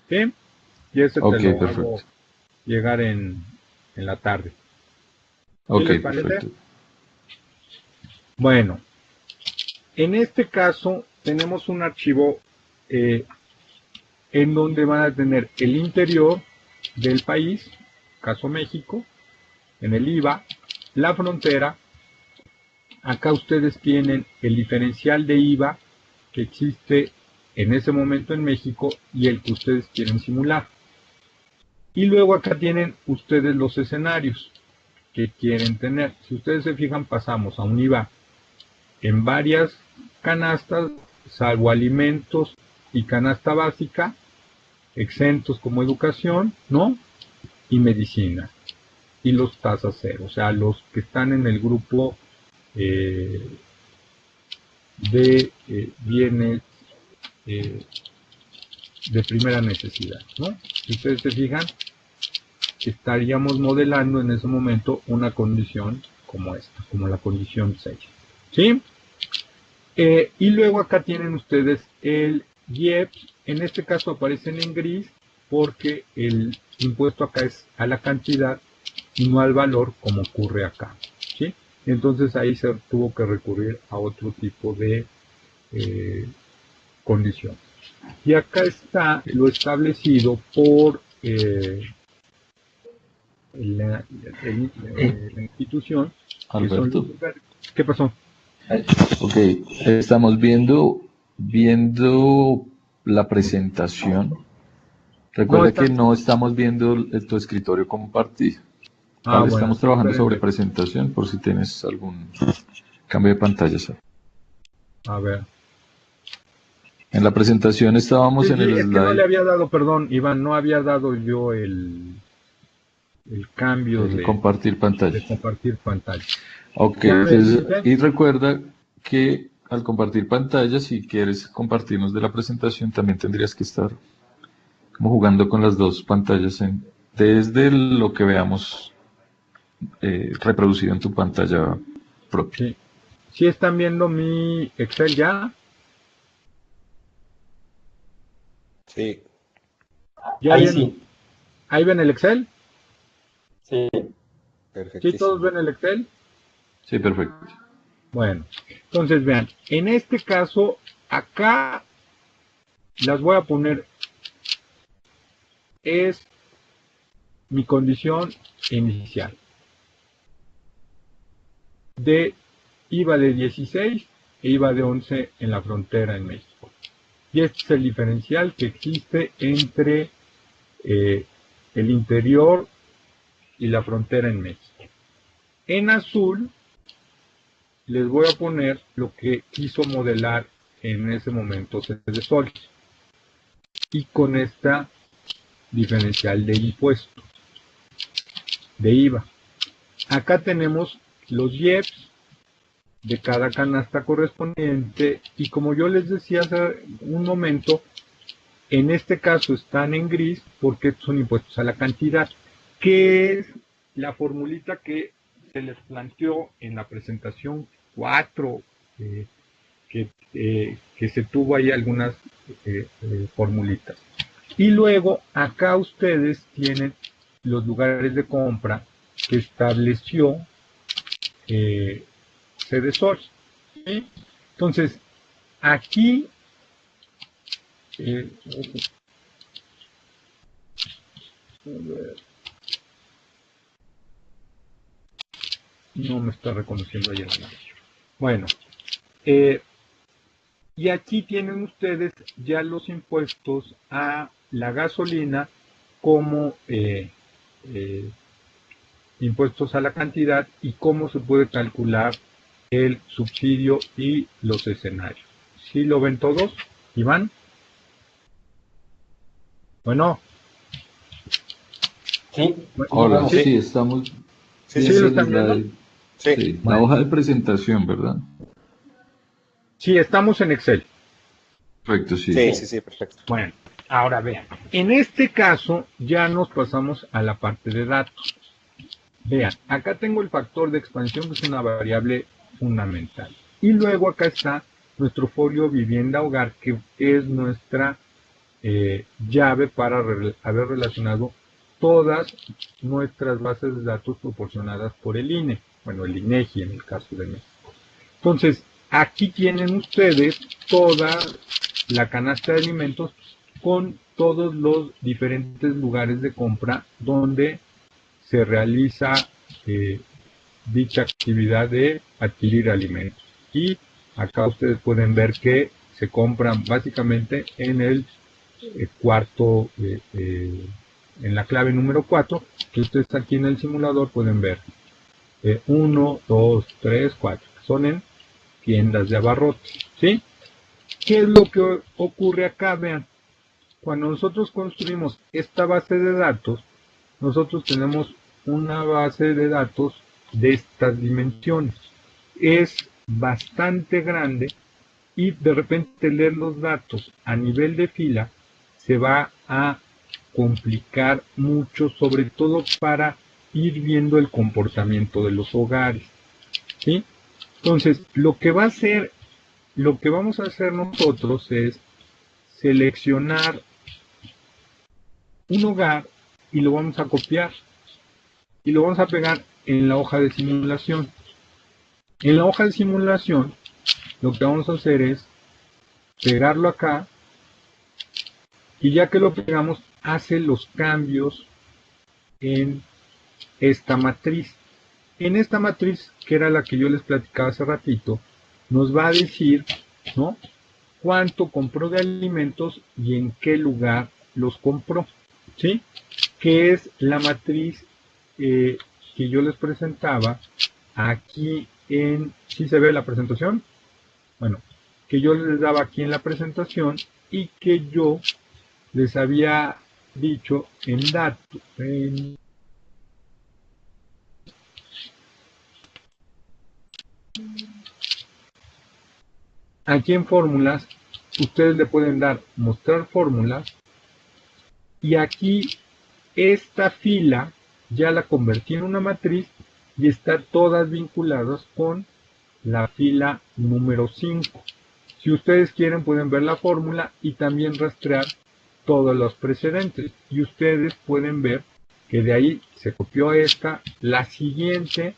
¿Sí? Y ese Ok, te lo perfecto. hago llegar en la tarde. Ok, les parece? perfecto. Bueno, en este caso tenemos un archivo en donde van a tener el interior del país, caso México, en el IVA, la frontera. Acá ustedes tienen el diferencial de IVA que existe en ese momento en México y el que ustedes quieren simular. Y luego acá tienen ustedes los escenarios que quieren tener. Si ustedes se fijan, pasamos a un IVA en varias canastas, salvo alimentos y canasta básica, exentos como educación, ¿no? Y medicina. y los tasa cero, o sea, los que están en el grupo de bienes de primera necesidad, ¿no? Si ustedes se fijan, estaríamos modelando en ese momento una condición como esta, como la condición 6, ¿sí? Y luego acá tienen ustedes el IEPS, en este caso aparecen en gris porque el impuesto acá es a la cantidad y no al valor como ocurre acá, ¿sí? Entonces ahí se tuvo que recurrir a otro tipo de condición. Y acá está lo establecido por la institución. Alberto. ¿Qué pasó? Ok, estamos viendo la presentación. Recuerda que no estamos viendo tu escritorio compartido. Vale, bueno, estamos trabajando sobre espérenme. presentación por si tienes algún cambio de pantalla. A ver. En la presentación estábamos Sí, en el es que slide. no le había dado, perdón, Iván, no había dado yo el cambio de compartir pantalla. de compartir pantalla. Ok, ¿Ya me entonces, dice? y recuerda que al compartir pantalla, si quieres compartirnos de la presentación, también tendrías que estar como jugando con las dos pantallas desde lo que veamos reproducido en tu pantalla propia. Sí. ¿Sí están viendo mi Excel ya? Sí. ¿Ya Ahí ven? sí. ¿Ahí ven el Excel? Sí. ¿Sí Perfectísimo. todos ven el Excel? Sí, perfecto. Bueno, entonces vean, en este caso, acá las voy a poner, es mi condición inicial de IVA de 16 e IVA de 11 en la frontera en México. Y este es el diferencial que existe entre el interior y la frontera en México. En azul les voy a poner lo que quiso modelar en ese momento Cedesol y con esta diferencial de impuesto de IVA. Acá tenemos los IEPS de cada canasta correspondiente y como yo les decía hace un momento, en este caso están en gris porque son impuestos a la cantidad, que es la formulita que se les planteó en la presentación 4, que se tuvo ahí algunas formulitas. Y luego acá ustedes tienen los lugares de compra que estableció Cedesol, ¿sí? Entonces, aquí no me está reconociendo ahí el amarillo. Bueno, y aquí tienen ustedes ya los impuestos a la gasolina como impuestos a la cantidad y cómo se puede calcular el subsidio y los escenarios. ¿Sí lo ven todos, Iván? Bueno. Sí. Hola, Sí. sí, estamos Sí, ¿Sí viendo lo el están viendo? slide. Sí. Sí, la Bueno. hoja de presentación, ¿verdad? Sí, estamos en Excel. Perfecto, sí. Sí, perfecto. Bueno, ahora vean. En este caso ya nos pasamos a la parte de datos. Vean, acá tengo el factor de expansión, que es una variable fundamental. Y luego acá está nuestro folio vivienda hogar, que es nuestra llave para haber relacionado todas nuestras bases de datos proporcionadas por el INE. Bueno, el INEGI en el caso de México. Entonces, aquí tienen ustedes toda la canasta de alimentos con todos los diferentes lugares de compra donde se realiza dicha actividad de adquirir alimentos. Y acá ustedes pueden ver que se compran básicamente en el cuarto, en la clave número 4, que ustedes aquí en el simulador pueden ver 1, 2, 3, 4, que son en tiendas de abarrotes, ¿sí? ¿Qué es lo que ocurre acá? Vean, cuando nosotros construimos esta base de datos, nosotros tenemos una base de datos de estas dimensiones. Es bastante grande y de repente leer los datos a nivel de fila se va a complicar mucho, sobre todo para ir viendo el comportamiento de los hogares, ¿sí? Entonces, lo que vamos a hacer nosotros es seleccionar un hogar y lo vamos a copiar y lo vamos a pegar en la hoja de simulación. En la hoja de simulación, lo que vamos a hacer es pegarlo acá y ya que lo pegamos, hace los cambios en esta matriz. En esta matriz, que era la que yo les platicaba hace ratito, nos va a decir, ¿no?, cuánto compró de alimentos y en qué lugar los compró, ¿sí? Que es la matriz que yo les presentaba aquí en... ¿Sí se ve la presentación? Bueno, que yo les daba aquí en la presentación y que yo les había dicho en datos, aquí en fórmulas, ustedes le pueden dar mostrar fórmulas y aquí esta fila ya la convertí en una matriz y está todas vinculadas con la fila número 5. Si ustedes quieren pueden ver la fórmula y también rastrear todos los precedentes y ustedes pueden ver que de ahí se copió esta, la siguiente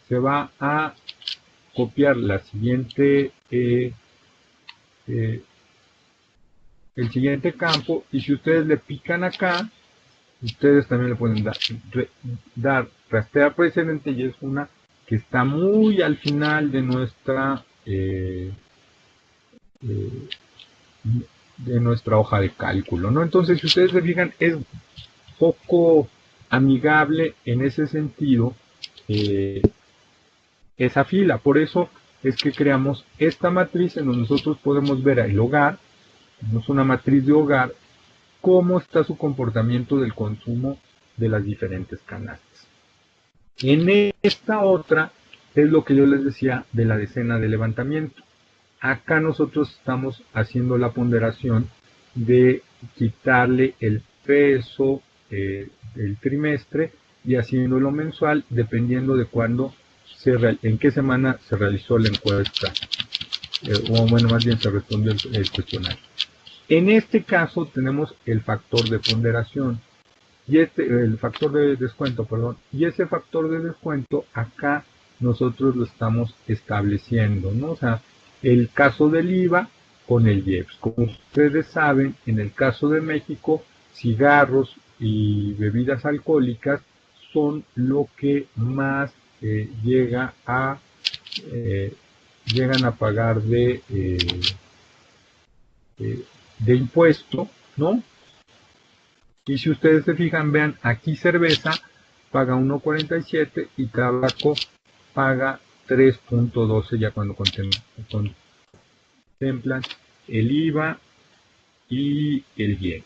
se va a copiar la siguiente el siguiente campo y si ustedes le pican acá ustedes también le pueden dar rastrear precedente y es una que está muy al final de nuestra hoja de cálculo, ¿no? Entonces, si ustedes se fijan, es poco amigable en ese sentido esa fila. Por eso es que creamos esta matriz en donde nosotros podemos ver el hogar, es una matriz de hogar, cómo está su comportamiento del consumo de las diferentes canastas. En esta otra es lo que yo les decía de la decena de levantamiento. Acá nosotros estamos haciendo la ponderación de quitarle el peso del trimestre y haciéndolo mensual dependiendo de cuándo, en qué semana se realizó la encuesta, o bueno, más bien se respondió el cuestionario. En este caso tenemos el factor de ponderación y el factor de descuento, perdón, y ese factor de descuento acá nosotros lo estamos estableciendo, ¿no? O sea, el caso del IVA con el IEPS. Como ustedes saben, en el caso de México, cigarros y bebidas alcohólicas son lo que más llegan a pagar de impuesto, ¿no? Y si ustedes se fijan, vean, aquí cerveza paga 1.47 y tabaco paga 3.12 ya cuando contemplan el IVA y el IEPS.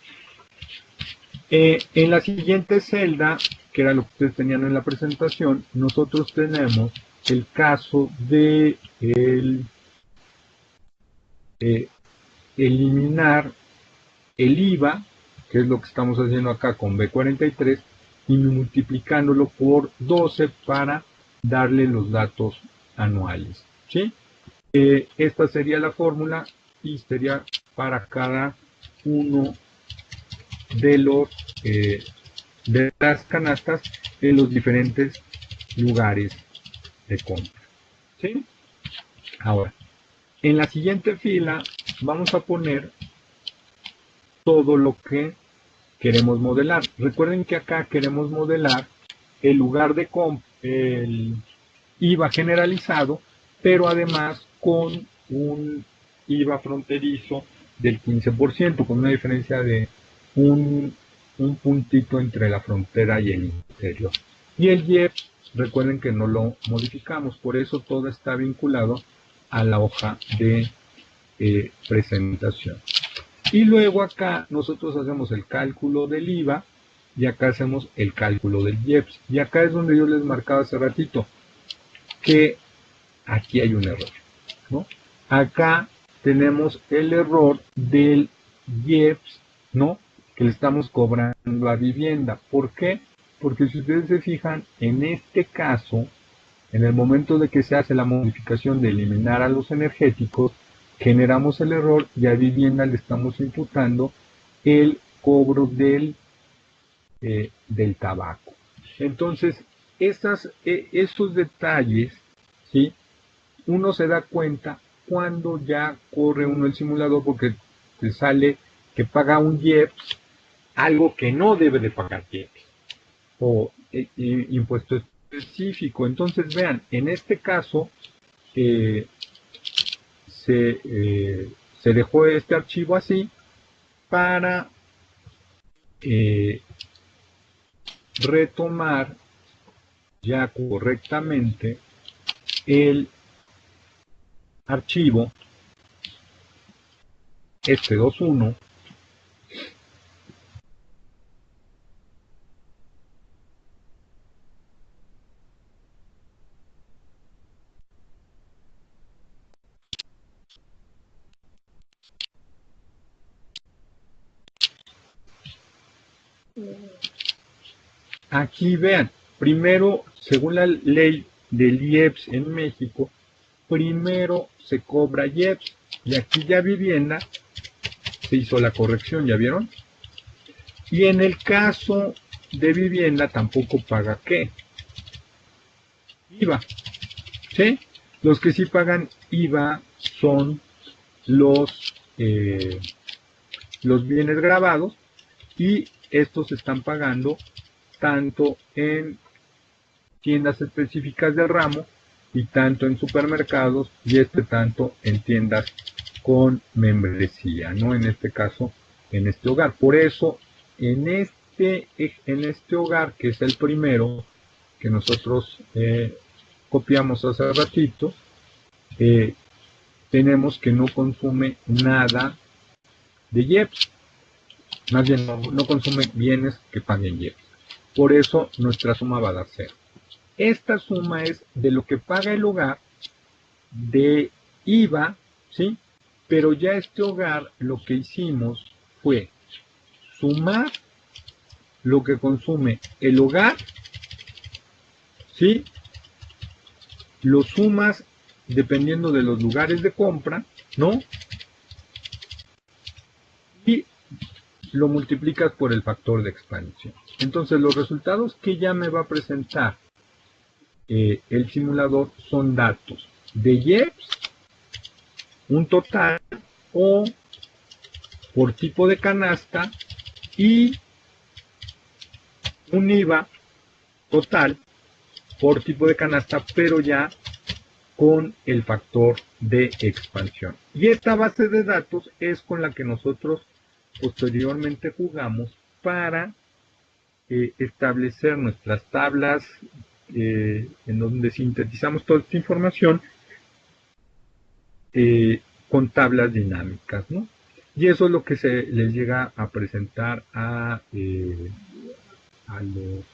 En la siguiente celda, que era lo que ustedes tenían en la presentación, nosotros tenemos el caso de eliminar el IVA, que es lo que estamos haciendo acá con B43, y multiplicándolo por 12 para darle los datos anuales, ¿sí? Esta sería la fórmula y sería para cada uno de de las canastas en los diferentes lugares de compra, ¿sí? Ahora, en la siguiente fila vamos a poner todo lo que queremos modelar. Recuerden que acá queremos modelar el lugar de compra, el IVA generalizado, pero además con un IVA fronterizo del 15%, con una diferencia de un puntito entre la frontera y el interior. Y el IEPS, recuerden que no lo modificamos, por eso todo está vinculado a la hoja de presentación. Y luego acá nosotros hacemos el cálculo del IVA y acá hacemos el cálculo del IEPS. Y acá es donde yo les marcaba hace ratito que aquí hay un error, ¿no? Acá tenemos el error del IEPS, ¿no? Que le estamos cobrando a vivienda. ¿Por qué? Porque si ustedes se fijan, en este caso, en el momento de que se hace la modificación de eliminar a los energéticos, generamos el error y a vivienda le estamos imputando el cobro del tabaco. Entonces, esos detalles, ¿sí? Uno se da cuenta cuando ya corre uno el simulador, porque te sale que paga un IEPS, algo que no debe de pagar IEPS, o impuesto específico. Entonces, vean, en este caso, se dejó este archivo así para retomar ya correctamente el archivo este 2.1 aquí vean, primero, según la ley del IEPS en México, primero se cobra IEPS y aquí ya vivienda se hizo la corrección, ¿ya vieron? Y en el caso de vivienda tampoco paga ¿qué? IVA, ¿sí? Los que sí pagan IVA son los bienes grabados y estos se están pagando tanto en tiendas específicas del ramo y tanto en supermercados y tanto en tiendas con membresía, ¿no? En este caso, en este hogar. Por eso, en este hogar, que es el primero que nosotros copiamos hace ratito, tenemos que no consume nada de IEPS. Más bien, no consume bienes que paguen IEPS. Por eso, nuestra suma va a dar 0. Esta suma es de lo que paga el hogar de IVA, ¿sí? Pero ya este hogar lo que hicimos fue sumar lo que consume el hogar, ¿sí? Lo sumas dependiendo de los lugares de compra, ¿no? Y lo multiplicas por el factor de expansión. Entonces los resultados que ya me va a presentar el simulador son datos de IEPS, un total, o por tipo de canasta, y un IVA total por tipo de canasta, pero ya con el factor de expansión. Y esta base de datos es con la que nosotros posteriormente jugamos para establecer nuestras tablas en donde sintetizamos toda esta información con tablas dinámicas, ¿no? Y eso es lo que se les llega a presentar a los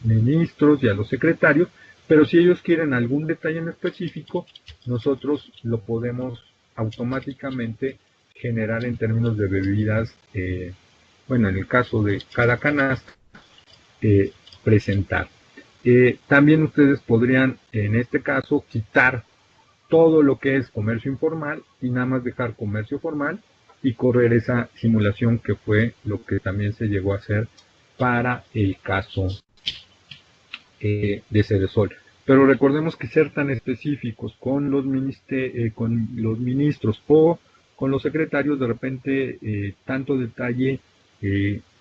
ministros y a los secretarios, pero si ellos quieren algún detalle en específico, nosotros lo podemos automáticamente generar en términos de bebidas, bueno, en el caso de cada canasta, presentar. También ustedes podrían, en este caso, quitar todo lo que es comercio informal y nada más dejar comercio formal y correr esa simulación que fue lo que también se llegó a hacer para el caso de Cedesol. Pero recordemos que ser tan específicos con los ministros o con los secretarios, de repente tanto detalle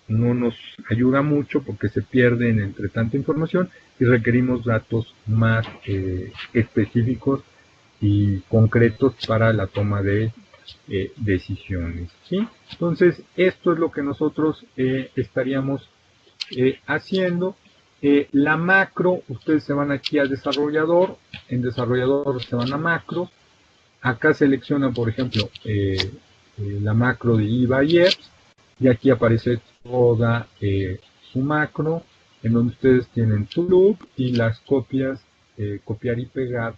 no nos ayuda mucho porque se pierden entre tanta información y requerimos datos más específicos y concretos para la toma de decisiones, ¿sí? Entonces, esto es lo que nosotros estaríamos haciendo. La macro, ustedes se van aquí a desarrollador, en desarrollador se van a macro, acá seleccionan, por ejemplo, la macro de IVA y EPS, y aquí aparece toda su macro, en donde ustedes tienen su loop y las copias, copiar y pegar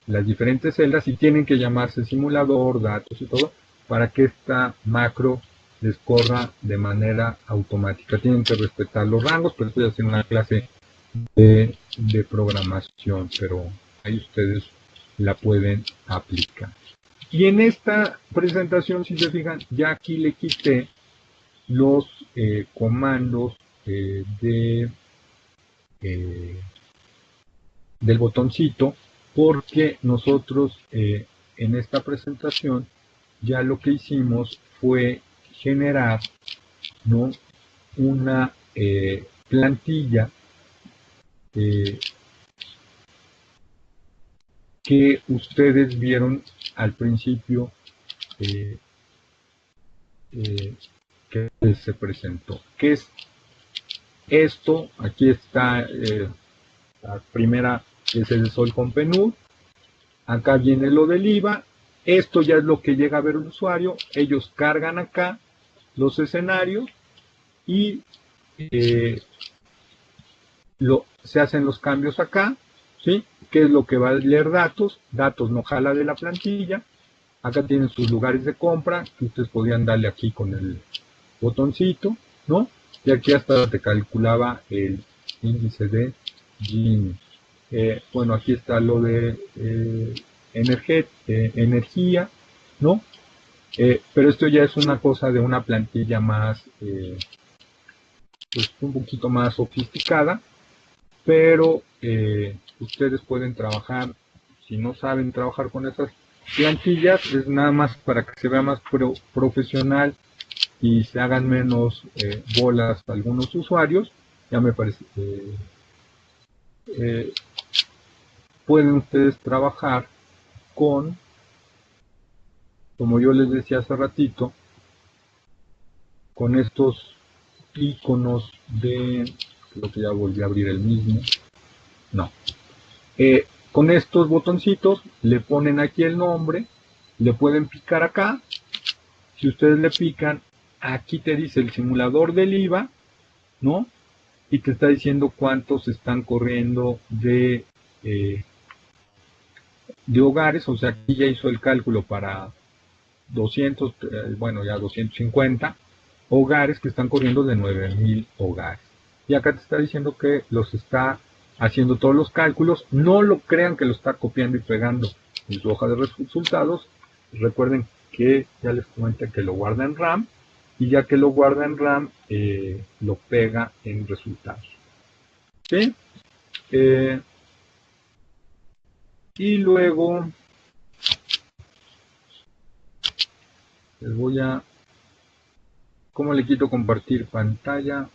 las diferentes celdas, y tienen que llamarse simulador, datos y todo, para que esta macro les corra de manera automática. Tienen que respetar los rangos, pero esto ya es en una clase de programación, pero ahí ustedes la pueden aplicar. Y en esta presentación, si se fijan, ya aquí le quité los comandos del botoncito, porque nosotros en esta presentación ya lo que hicimos fue generar, ¿no?, una plantilla que ustedes vieron al principio que se presentó. ¿Qué es esto? Aquí está la primera, que es el sol con PNUD. Acá viene lo del IVA. Esto ya es lo que llega a ver el usuario. Ellos cargan acá los escenarios y se hacen los cambios acá, ¿sí? ¿Qué es lo que va a leer datos? Datos no jala de la plantilla. Acá tienen sus lugares de compra, que ustedes podían darle aquí con el botoncito, ¿no? Y aquí hasta te calculaba el índice de Gini. Bueno, aquí está lo de energía, ¿no? Pero esto ya es una cosa de una plantilla más, pues un poquito más sofisticada, pero ustedes pueden trabajar, si no saben trabajar con esas plantillas, es nada más para que se vea más profesional y se hagan menos bolas a algunos usuarios. Ya me parece pueden ustedes trabajar con, como yo les decía hace ratito, con estos iconos de, creo que ya volví a abrir el mismo, no, con estos botoncitos le ponen aquí el nombre, le pueden picar acá. Si ustedes le pican, aquí te dice el simulador del IVA, ¿no? Y te está diciendo cuántos están corriendo de hogares. O sea, aquí ya hizo el cálculo para 200, bueno, ya 250 hogares que están corriendo de 9000 hogares. Y acá te está diciendo que los está haciendo todos los cálculos. No lo crean que lo está copiando y pegando en su hoja de resultados. Recuerden que ya les comenté que lo guarda en RAM, y ya que lo guarda en RAM, lo pega en resultados. ¿Sí? Y luego les voy a... ¿Cómo le quito compartir pantalla?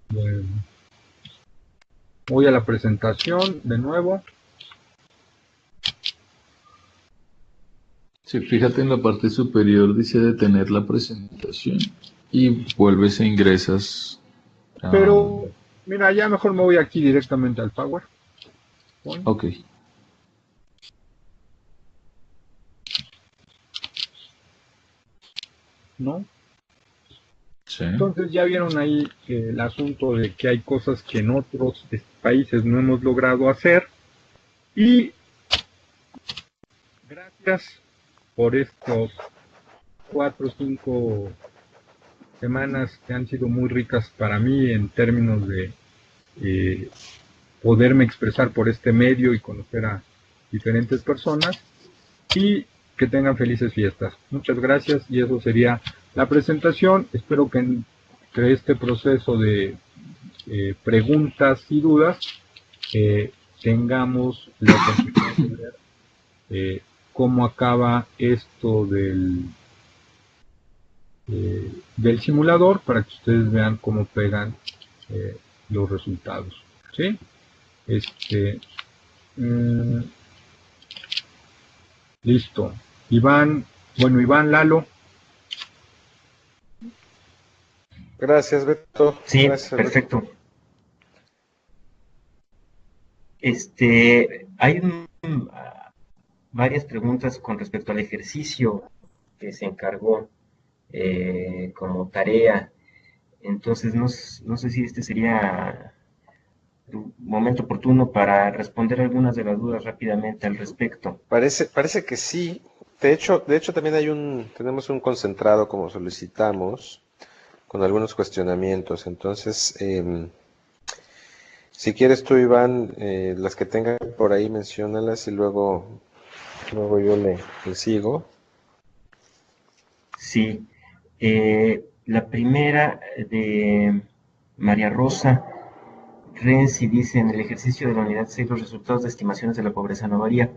Bueno, voy a la presentación de nuevo. Sí, fíjate en la parte superior, dice detener la presentación y vuelves e ingresas. Pero, mira, ya mejor me voy aquí directamente al Power. Ok. ¿No? Sí. Entonces ya vieron ahí el asunto de que hay cosas que en otros países no hemos logrado hacer. Y gracias por estos 4 o 5 semanas que han sido muy ricas para mí en términos de poderme expresar por este medio y conocer a diferentes personas, y que tengan felices fiestas. Muchas gracias, y eso sería la presentación. Espero que entre este proceso de preguntas y dudas tengamos la oportunidad de ver cómo acaba esto del simulador, para que ustedes vean cómo pegan los resultados. ¿Sí? Listo. Iván, bueno, Iván, Lalo. Gracias, Beto. Sí, Gracias, perfecto. Hay varias preguntas con respecto al ejercicio que se encargó como tarea. Entonces, no sé si este sería un momento oportuno para responder algunas de las dudas rápidamente al respecto. Parece que sí. De hecho también tenemos un concentrado como solicitamos, con algunos cuestionamientos. Entonces, si quieres tú, Iván, las que tengan por ahí, menciónalas y luego yo le sigo. Sí, la primera de María Rosa Renzi dice, en el ejercicio de la unidad 6 los resultados de estimaciones de la pobreza no varían,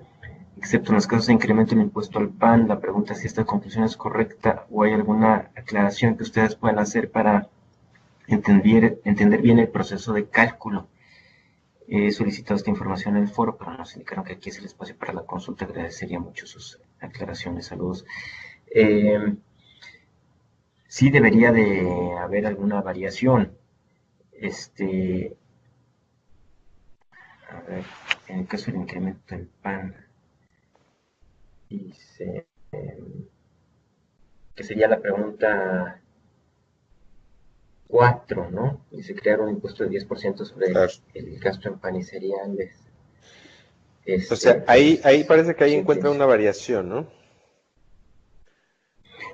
excepto en los casos de incremento en el impuesto al pan. La pregunta es si esta conclusión es correcta o hay alguna aclaración que ustedes puedan hacer para entender bien el proceso de cálculo. He solicitado esta información en el foro, pero nos indicaron que aquí es el espacio para la consulta. Agradecería mucho sus aclaraciones. Saludos. Sí debería de haber alguna variación. A ver, en el caso del incremento del pan, dice que sería la pregunta 4, ¿no? Dice crear un impuesto de 10% sobre Claro. el gasto en pan y cereales. O sea, ahí parece que ahí Sí, encuentra entiendo. una variación, ¿no?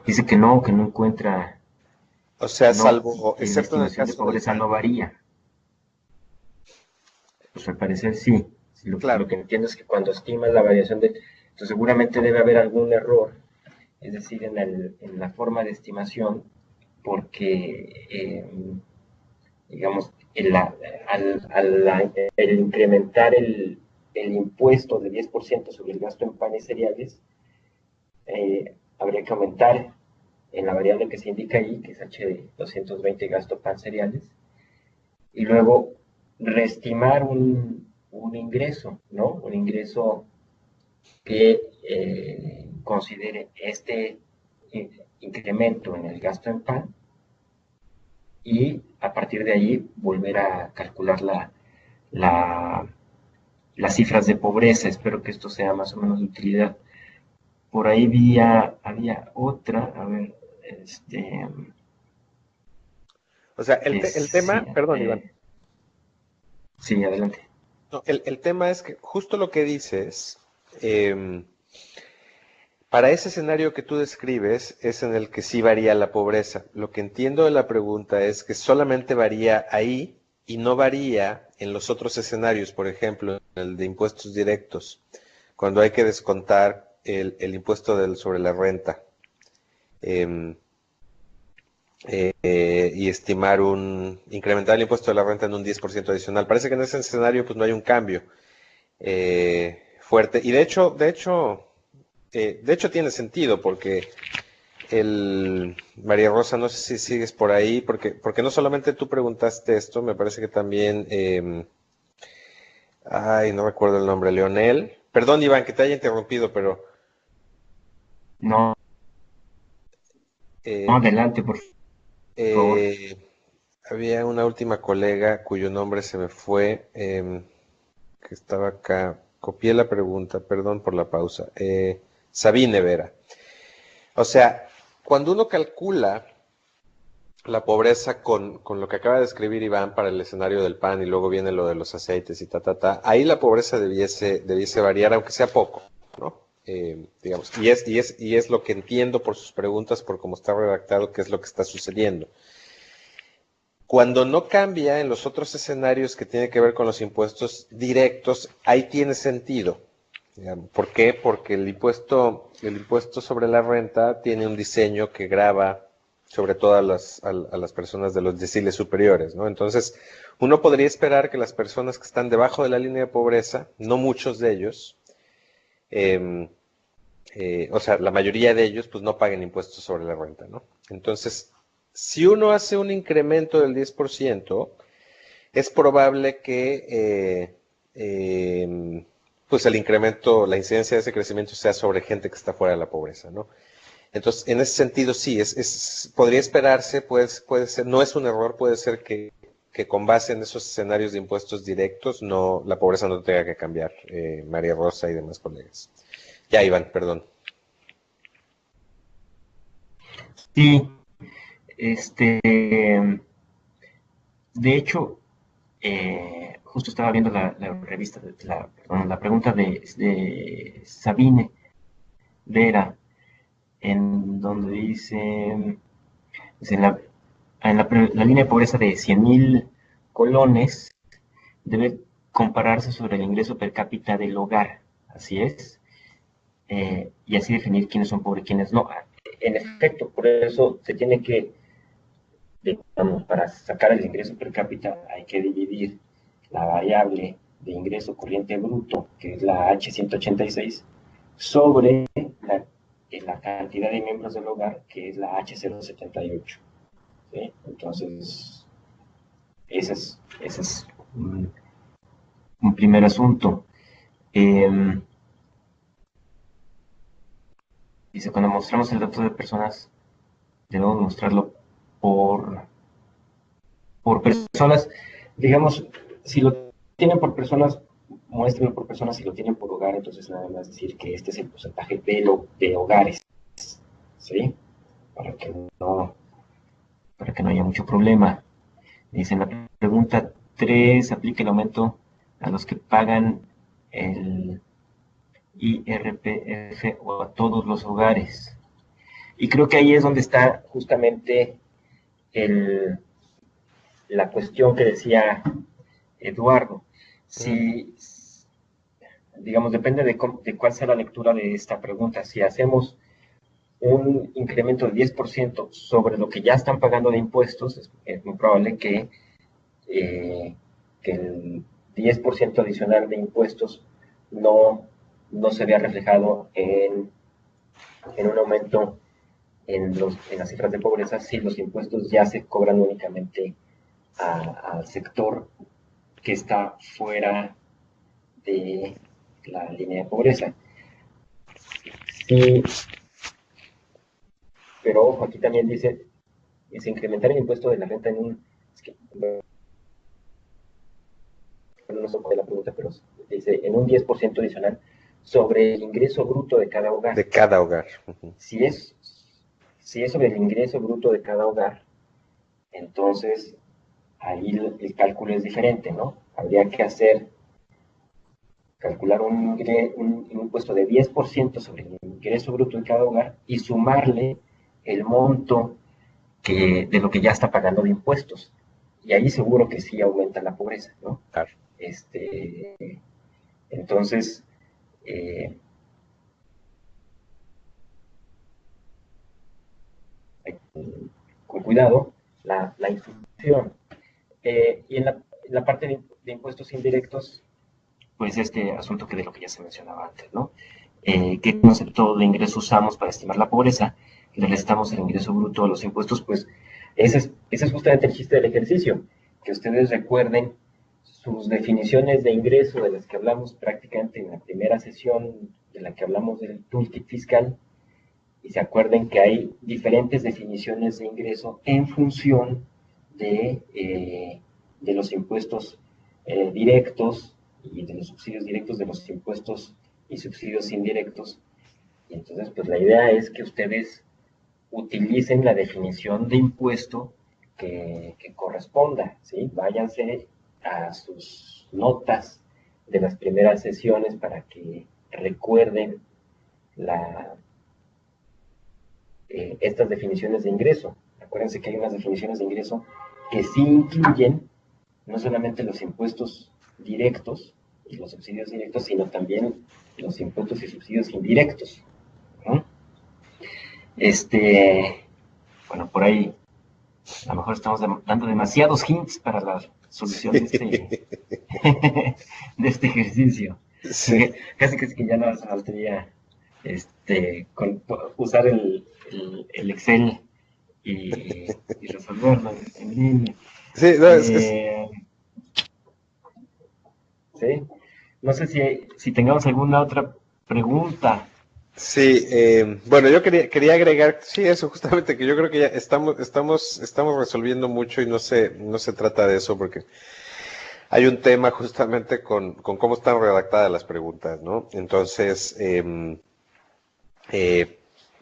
Dice que no encuentra, O sea, no, salvo, y la excepto en el estimación de caso del pobreza pan. no varía. Pues al parecer sí. Sí, lo Claro. que entiendo es que cuando estimas la variación de... Entonces seguramente debe haber algún error, es decir, en la forma de estimación, porque, digamos, el incrementar el impuesto de 10% sobre el gasto en pan y cereales, habría que aumentar en la variable que se indica ahí, que es H220 gasto pan cereales, y luego reestimar un ingreso, ¿no? Un ingreso que considere este incremento en el gasto en pan y a partir de ahí volver a calcular la, las cifras de pobreza. Espero que esto sea más o menos de utilidad. Por ahí había otra, a ver, O sea, el sí, tema, perdón, Iván. sí, adelante. No, el tema es que justo lo que dices, para ese escenario que tú describes es en el que sí varía la pobreza. Lo que entiendo de la pregunta es que solamente varía ahí y no varía en los otros escenarios, por ejemplo, en el de impuestos directos, cuando hay que descontar el impuesto sobre la renta em, y estimar incrementar el impuesto de la renta en un 10% adicional. Parece que en ese escenario pues no hay un cambio fuerte. Y de hecho tiene sentido porque María Rosa, no sé si sigues por ahí, porque no solamente tú preguntaste esto, me parece que también, ay, no recuerdo el nombre, Leonel. Perdón, Iván, que te haya interrumpido, pero No, no, eh, adelante, por favor. eh, había una última colega cuyo nombre se me fue, que estaba acá. Copié la pregunta, perdón por la pausa. Sabine Vera. O sea, cuando uno calcula la pobreza con lo que acaba de escribir Iván para el escenario del pan y luego viene lo de los aceites y ahí la pobreza debiese variar, aunque sea poco, ¿no? Digamos, y es lo que entiendo por sus preguntas, por cómo está redactado, qué es lo que está sucediendo. Cuando no cambia en los otros escenarios que tiene que ver con los impuestos directos, ahí tiene sentido. ¿Por qué? Porque el impuesto sobre la renta tiene un diseño que grava sobre todo a las personas de los deciles superiores, ¿no? Entonces, uno podría esperar que las personas que están debajo de la línea de pobreza, no muchos de ellos, o sea, la mayoría de ellos, pues no paguen impuestos sobre la renta, ¿no? Entonces, si uno hace un incremento del 10%, es probable que pues el incremento, la incidencia de ese crecimiento sea sobre gente que está fuera de la pobreza, ¿no? Entonces, en ese sentido, sí, podría esperarse, puede ser, no es un error, puede ser que con base en esos escenarios de impuestos directos, la pobreza no tenga que cambiar, María Rosa y demás colegas. Ya, Iván, perdón. Sí, de hecho, justo estaba viendo la revista, perdón, la pregunta de Sabine Vera, en donde dice la línea de pobreza de 100.000 colones debe compararse sobre el ingreso per cápita del hogar, así es, y así definir quiénes son pobres y quiénes no. En efecto, por eso se tiene que, digamos, para sacar el ingreso per cápita hay que dividir la variable de ingreso corriente bruto, que es la H186, sobre la cantidad de miembros del hogar, que es la H078. ¿Sí? Entonces, ese es un primer asunto. Dice, cuando mostramos el dato de personas, debemos mostrarlo por personas, digamos, si lo tienen por personas, muéstrenlo por personas, si lo tienen por hogar, entonces nada más decir que este es el porcentaje de hogares, ¿sí? Para que no haya mucho problema. Dice en la pregunta 3, aplica el aumento a los que pagan el IRPF o a todos los hogares. Y creo que ahí es donde está justamente la cuestión que decía Eduardo. Si, digamos, depende de cuál sea la lectura de esta pregunta. Si hacemos un incremento del 10% sobre lo que ya están pagando de impuestos, es muy probable que el 10% adicional de impuestos no se vea reflejado en un aumento en las cifras de pobreza si los impuestos ya se cobran únicamente al sector que está fuera de la línea de pobreza. Sí, pero ojo, aquí también dice incrementar el impuesto de la renta en un... no sé cuál es la pregunta, pero dice en un 10% adicional sobre el ingreso bruto de cada hogar. De cada hogar. Si es sobre el ingreso bruto de cada hogar, entonces ahí el cálculo es diferente, ¿no? Habría que calcular un impuesto de 10% sobre el ingreso bruto de cada hogar y sumarle el monto de lo que ya está pagando de impuestos. Y ahí seguro que sí aumenta la pobreza, ¿no? Claro. Entonces, con cuidado, la instrucción. Y en la parte de impuestos indirectos, pues este asunto de lo que ya se mencionaba antes, ¿no? ¿Qué concepto de ingreso usamos para estimar la pobreza? Le restamos el ingreso bruto a los impuestos, pues ese es justamente el chiste del ejercicio, que ustedes recuerden sus definiciones de ingreso de las que hablamos prácticamente en la primera sesión, de la que hablamos del toolkit fiscal, y se acuerden que hay diferentes definiciones de ingreso en función de los impuestos directos y de los subsidios directos, de los impuestos y subsidios indirectos. Y entonces, pues la idea es que ustedes utilicen la definición de impuesto que corresponda, ¿sí? Váyanse a sus notas de las primeras sesiones para que recuerden estas definiciones de ingreso. Acuérdense que hay unas definiciones de ingreso que sí incluyen no solamente los impuestos directos y los subsidios directos, sino también los impuestos y subsidios indirectos, ¿no? Bueno, por ahí a lo mejor estamos dando demasiados hints para la solución de este ejercicio. Sí. Casi que ya no saldría usar el Excel y resolverlo en línea. Sí, no, ¿sí? No sé si tengamos alguna otra pregunta. Sí, bueno, yo quería agregar, sí, eso justamente, que yo creo que ya estamos resolviendo mucho y no se trata de eso, porque hay un tema justamente con cómo están redactadas las preguntas, ¿no? Entonces,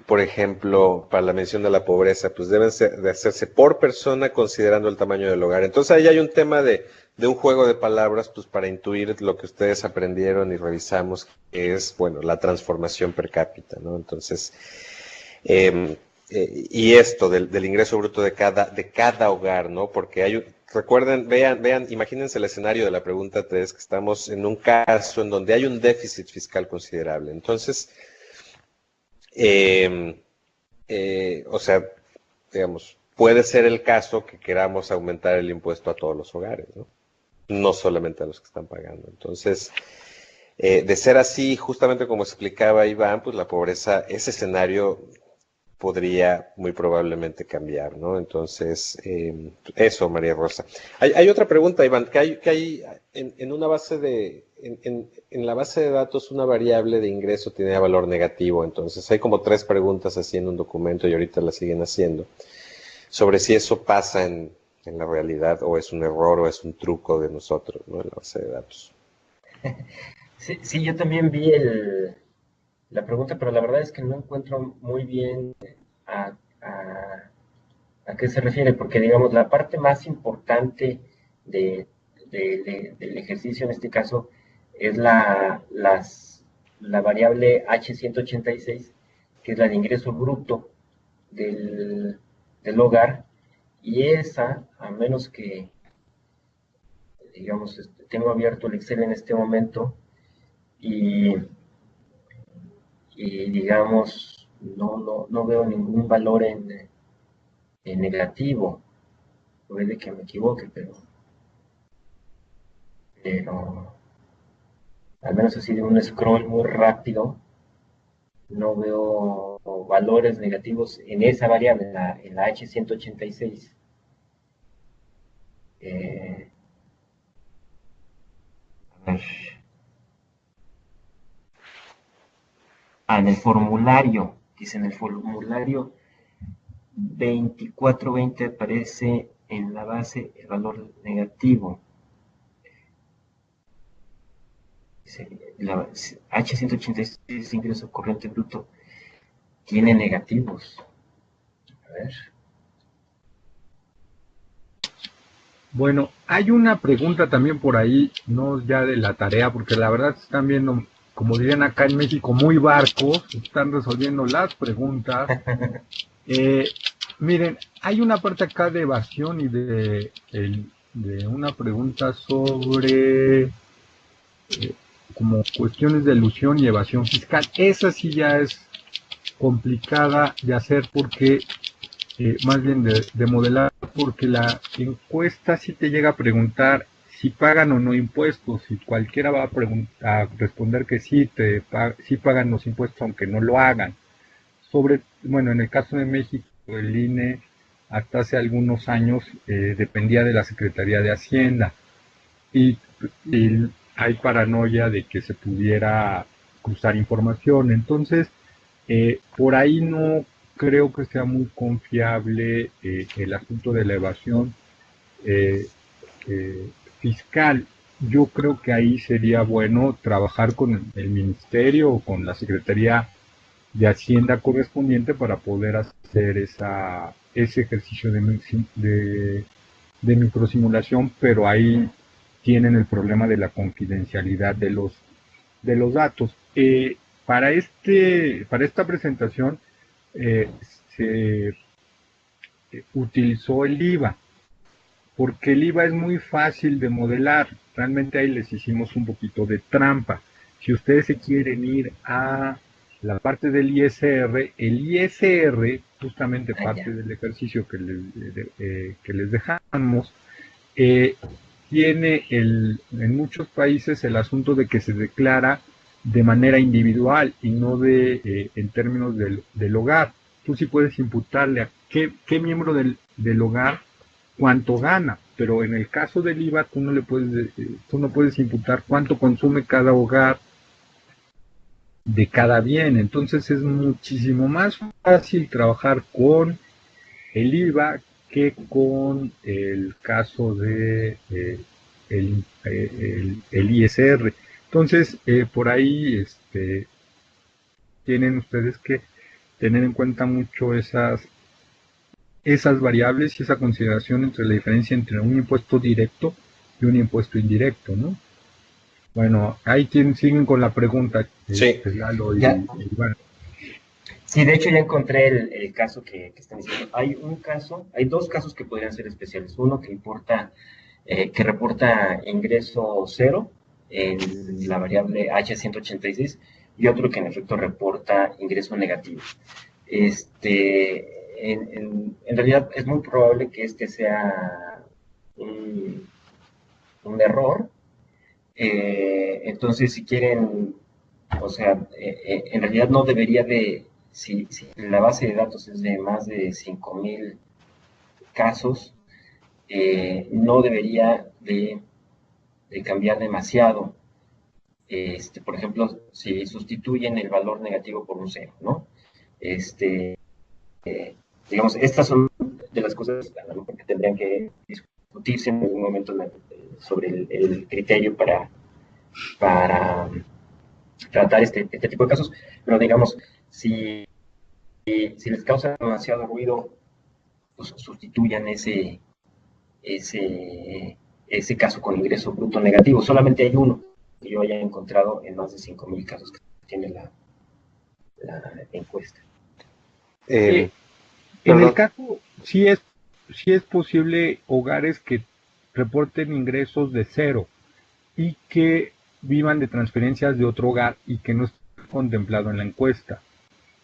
por ejemplo, para la mención de la pobreza, pues deben de hacerse por persona considerando el tamaño del hogar. Entonces ahí hay un tema de un juego de palabras, pues para intuir lo que ustedes aprendieron y revisamos, que es, bueno, la transformación per cápita, ¿no? Entonces, y esto del ingreso bruto de cada hogar, ¿no? Porque recuerden, vean, imagínense el escenario de la pregunta 3, que estamos en un caso en donde hay un déficit fiscal considerable. Entonces, o sea, digamos, puede ser el caso que queramos aumentar el impuesto a todos los hogares, ¿no? No solamente a los que están pagando. Entonces, de ser así, justamente como explicaba Iván, pues la pobreza, ese escenario podría muy probablemente cambiar, ¿no? Entonces, eso, María Rosa. Hay otra pregunta, Iván, que hay en una base en la base de datos una variable de ingreso tiene valor negativo, entonces hay como 3 preguntas así en un documento y ahorita las siguen haciendo, sobre si eso pasa en la realidad o es un error o es un truco de nosotros, ¿no? En la base de datos. Sí, yo también vi la pregunta, pero la verdad es que no encuentro muy bien a qué se refiere, porque digamos, la parte más importante del ejercicio en este caso es la variable H186, que es la de ingreso bruto del hogar, y esa, a menos que, digamos, tengo abierto el Excel en este momento, y digamos, no veo ningún valor en negativo. Puede que me equivoque, pero al menos así de un scroll muy rápido, no veo valores negativos en esa variable, en la H186. A ver. En el formulario, dice en el formulario 2420 aparece en la base el valor negativo. La H186 ingreso corriente bruto tiene negativos. A ver. Bueno, hay una pregunta también por ahí, no ya de la tarea, porque la verdad están viendo, como dirían acá en México, muy barcos, están resolviendo las preguntas. Miren, hay una parte acá de evasión y de una pregunta sobre como cuestiones de elusión y evasión fiscal. Esa sí ya es complicada de hacer porque más bien de modelar, porque la encuesta sí te llega a preguntar si pagan o no impuestos, y cualquiera va a responder que sí, sí pagan los impuestos aunque no lo hagan. Bueno, en el caso de México, el INE hasta hace algunos años dependía de la Secretaría de Hacienda, y hay paranoia de que se pudiera cruzar información, entonces por ahí no creo que sea muy confiable el asunto de la evasión fiscal. Yo creo que ahí sería bueno trabajar con el ministerio o con la Secretaría de Hacienda correspondiente para poder hacer ese ejercicio de microsimulación, pero ahí tienen el problema de la confidencialidad de los datos. Para esta presentación se utilizó el IVA, porque el IVA es muy fácil de modelar. Realmente ahí les hicimos un poquito de trampa. Si ustedes se quieren ir a la parte del ISR, el ISR, justamente parte del ejercicio que les dejamos, tiene en muchos países el asunto de que se declara de manera individual y no en términos del hogar. Tú sí puedes imputarle a qué miembro del hogar cuánto gana, pero en el caso del IVA tú no puedes imputar cuánto consume cada hogar de cada bien. Entonces es muchísimo más fácil trabajar con el IVA que con el caso de el ISR. Entonces, por ahí tienen ustedes que tener en cuenta mucho esas variables y esa consideración entre la diferencia entre un impuesto directo y un impuesto indirecto, ¿no? Bueno, ahí siguen con la pregunta, Sí. Lalo y Ya. Iván. Sí, de hecho ya encontré el caso que están diciendo. Hay dos casos que podrían ser especiales. Uno que reporta ingreso cero en la variable H186 y otro que en efecto reporta ingreso negativo. En realidad es muy probable que este sea un error. Entonces, si quieren, o sea, en realidad no debería si la base de datos es de más de 5,000 casos, no debería de cambiar demasiado. Por ejemplo, si sustituyen el valor negativo por un cero, ¿no? Digamos, estas son de las cosas que tendrían que discutirse en algún momento sobre el criterio para tratar este tipo de casos, pero digamos, si les causa demasiado ruido, pues sustituyan ese caso con ingreso bruto negativo. Solamente hay uno que yo haya encontrado en más de 5,000 casos que tiene la encuesta. En el caso, sí es posible hogares que reporten ingresos de cero y que vivan de transferencias de otro hogar y que no esté contemplado en la encuesta.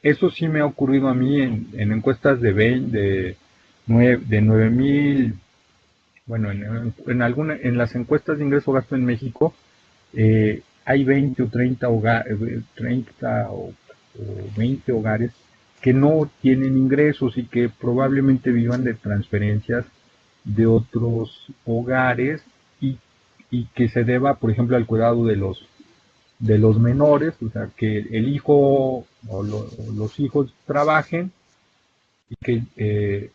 Eso sí me ha ocurrido a mí en encuestas de 9,000, bueno, en las encuestas de ingreso-gasto en México hay 20 o 30 hogares, 30 o 20 hogares que no tienen ingresos y que probablemente vivan de transferencias de otros hogares y que se deba, por ejemplo, al cuidado de los menores, o sea, que el hijo o los hijos trabajen y que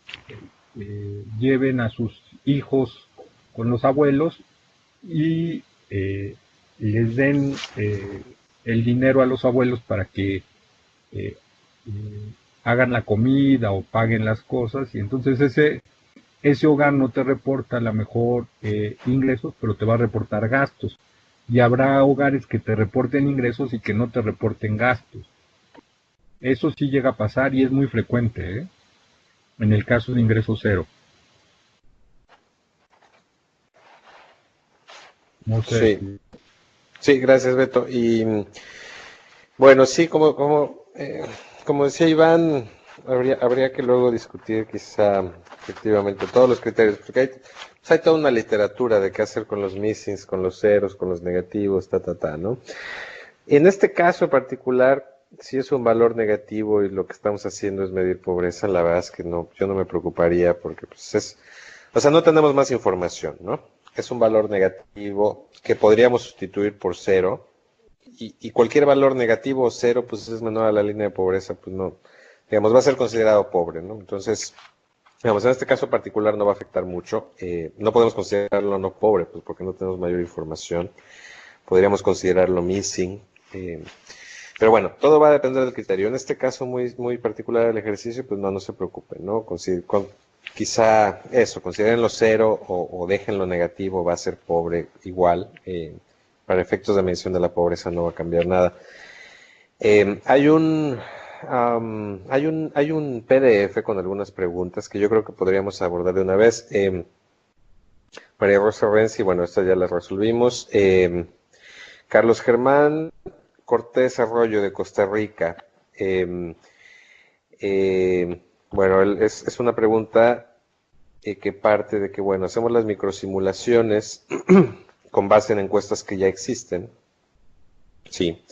lleven a sus hijos con los abuelos y les den el dinero a los abuelos para que hagan la comida o paguen las cosas, y entonces ese hogar no te reporta a lo mejor ingresos, pero te va a reportar gastos. Y habrá hogares que te reporten ingresos y que no te reporten gastos. Eso sí llega a pasar y es muy frecuente, ¿eh? En el caso de ingreso cero. No sé. Sí, sí, gracias, Beto. Y bueno, sí, como decía Iván, habría que luego discutir quizá efectivamente todos los criterios, porque hay toda una literatura de qué hacer con los missings, con los ceros, con los negativos, ¿no? En este caso en particular, si es un valor negativo y lo que estamos haciendo es medir pobreza, la verdad es que no, yo no me preocuparía porque pues o sea, no tenemos más información, ¿no? Es un valor negativo que podríamos sustituir por cero, y cualquier valor negativo o cero, pues es menor a la línea de pobreza, pues no, digamos, va a ser considerado pobre, ¿no? Entonces, digamos, en este caso particular no va a afectar mucho. No podemos considerarlo no pobre, pues porque no tenemos mayor información. Podríamos considerarlo missing. Pero bueno, todo va a depender del criterio. En este caso muy, muy particular del ejercicio, pues no se preocupen, ¿no? Quizá eso, considérenlo cero o déjenlo negativo, va a ser pobre igual. Para efectos de medición de la pobreza no va a cambiar nada. Hay un PDF con algunas preguntas que yo creo que podríamos abordar de una vez. María Rosa Renzi, bueno, estas ya las resolvimos. Carlos Germán Cortés Arroyo de Costa Rica. Bueno, es una pregunta que parte de que, bueno, hacemos las microsimulaciones con base en encuestas que ya existen. Sí,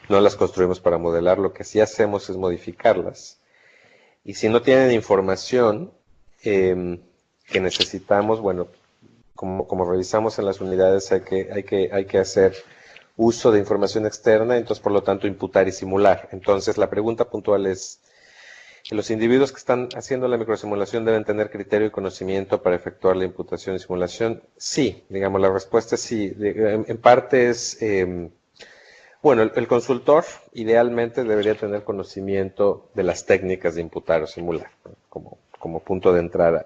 no las construimos para modelar, lo que sí hacemos es modificarlas. Y si no tienen información que necesitamos, bueno, como revisamos en las unidades, hay que hacer uso de información externa, entonces por lo tanto imputar y simular. Entonces la pregunta puntual es, ¿los individuos que están haciendo la microsimulación deben tener criterio y conocimiento para efectuar la imputación y simulación? Sí, digamos, la respuesta es sí. En parte es, Bueno, el consultor idealmente debería tener conocimiento de las técnicas de imputar o simular, ¿no? Como punto de entrada.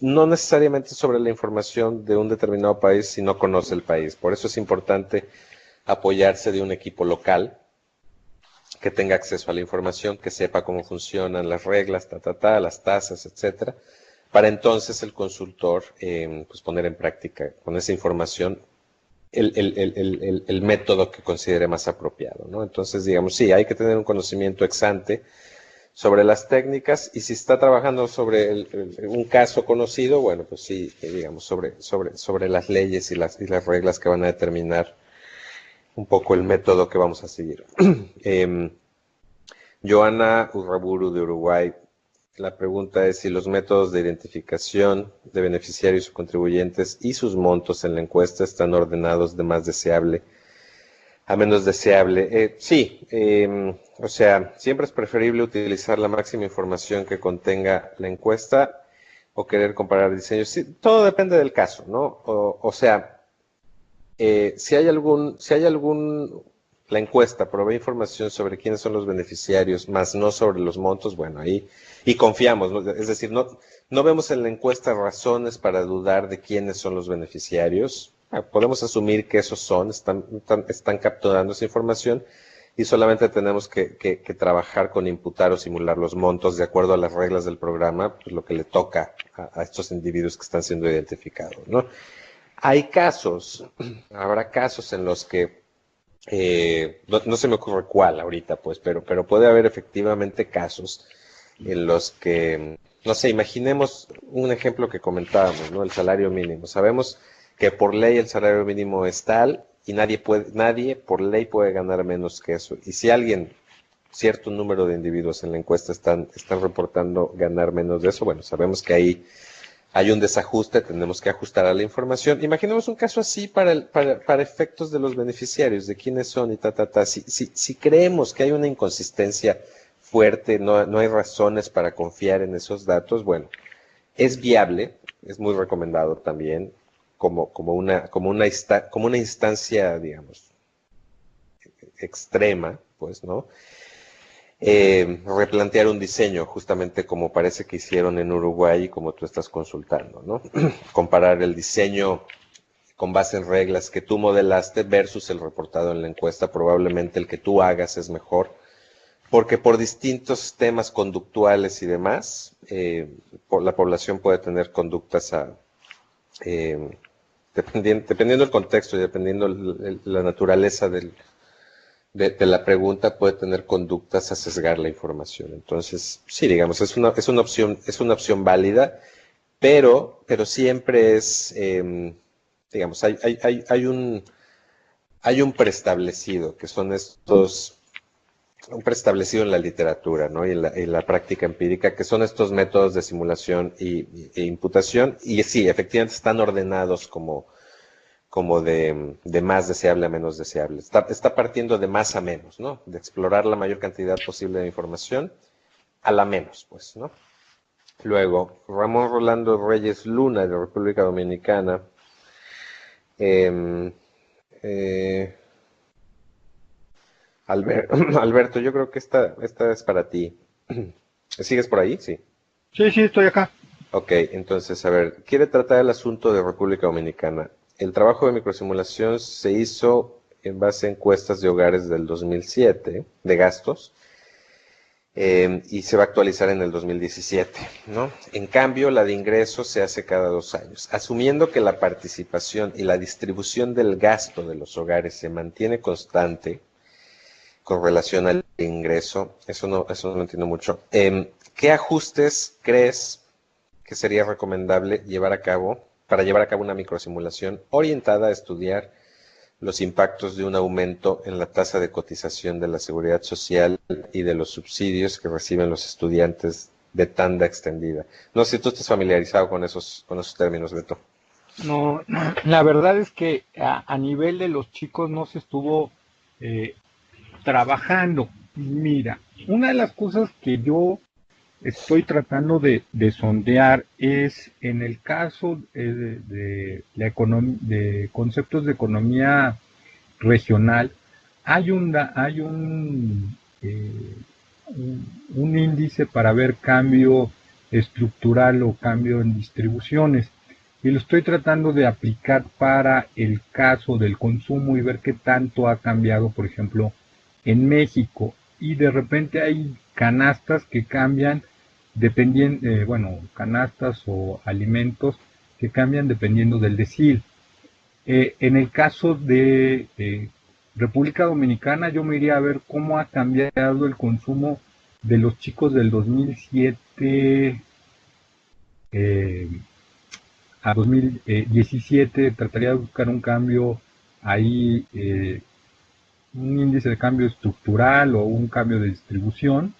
No necesariamente sobre la información de un determinado país si no conoce el país. Por eso es importante apoyarse de un equipo local que tenga acceso a la información, que sepa cómo funcionan las reglas, las tasas, etcétera, para entonces el consultor pues poner en práctica con esa información el método que considere más apropiado, ¿no? Entonces, digamos, sí, hay que tener un conocimiento ex ante sobre las técnicas, y si está trabajando sobre un caso conocido, bueno, pues sí, digamos, sobre las leyes y las reglas que van a determinar un poco el método que vamos a seguir. Joana Urraburu de Uruguay, la pregunta es si los métodos de identificación de beneficiarios o contribuyentes y sus montos en la encuesta están ordenados de más deseable a menos deseable. Sí, o sea, siempre es preferible utilizar la máxima información que contenga la encuesta o querer comparar diseños. Sí, todo depende del caso, ¿no? O sea, si hay la encuesta provee información sobre quiénes son los beneficiarios, más no sobre los montos, bueno, ahí, y confiamos, ¿no? Es decir, no vemos en la encuesta razones para dudar de quiénes son los beneficiarios. Podemos asumir que esos están capturando esa información y solamente tenemos que trabajar con imputar o simular los montos de acuerdo a las reglas del programa, pues lo que le toca a estos individuos que están siendo identificados, ¿no? Habrá casos en los que, no se me ocurre cuál ahorita, pues, pero puede haber efectivamente casos en los que, no sé, imaginemos un ejemplo que comentábamos, ¿no? El salario mínimo. Sabemos que por ley el salario mínimo es tal y nadie por ley puede ganar menos que eso. Y si cierto número de individuos en la encuesta están reportando ganar menos de eso, bueno, sabemos que ahí hay un desajuste, tenemos que ajustar a la información. Imaginemos un caso así para efectos de los beneficiarios, de quiénes son y Si creemos que hay una inconsistencia fuerte, no hay razones para confiar en esos datos, bueno, es viable, es muy recomendado también, como una instancia, digamos, extrema, pues, ¿no? Replantear un diseño, justamente como parece que hicieron en Uruguay y como tú estás consultando, ¿no? Comparar el diseño con base en reglas que tú modelaste versus el reportado en la encuesta. Probablemente el que tú hagas es mejor, porque por distintos temas conductuales y demás, la población puede tener conductas dependiendo del contexto y dependiendo la naturaleza de la pregunta, puede tener conductas a sesgar la información. Entonces, sí, digamos, es una opción válida, pero siempre es, digamos, hay un preestablecido, que son un preestablecido en la literatura, ¿no? Y en la práctica empírica, que son estos métodos de simulación e imputación, y sí, efectivamente están ordenados como de más deseable a menos deseable. Está partiendo de más a menos, ¿no? De explorar la mayor cantidad posible de información a la menos, pues, ¿no? Luego, Ramón Rolando Reyes Luna, de República Dominicana. Alberto, yo creo que esta es para ti. ¿Sigues por ahí? Sí. Sí, estoy acá. Ok, entonces, a ver, quiere tratar el asunto de República Dominicana. El trabajo de microsimulación se hizo en base a encuestas de hogares del 2007, de gastos, y se va a actualizar en el 2017, ¿no? En cambio, la de ingresos se hace cada 2 años. Entiendo que la participación y la distribución del gasto de los hogares se mantiene constante con relación al ingreso. Eso no lo entiendo mucho. ¿Qué ajustes crees que sería recomendable para llevar a cabo una microsimulación orientada a estudiar los impactos de un aumento en la tasa de cotización de la seguridad social y de los subsidios que reciben los estudiantes de tanda extendida? No sé si tú estás familiarizado con esos términos, Beto. No, la verdad es que a nivel de los chicos no se estuvo trabajando. Mira, una de las cosas que yo estoy tratando de sondear es en el caso de conceptos de economía regional, hay un índice para ver cambio estructural o cambio en distribuciones, y lo estoy tratando de aplicar para el caso del consumo y ver qué tanto ha cambiado, por ejemplo, en México. Y de repente hay canastas que cambian dependiendo, canastas o alimentos que cambian dependiendo del decil. En el caso de República Dominicana, yo me iría a ver cómo ha cambiado el consumo de los chicos del 2007 a 2017. Trataría de buscar un cambio ahí, un índice de cambio estructural o un cambio de distribución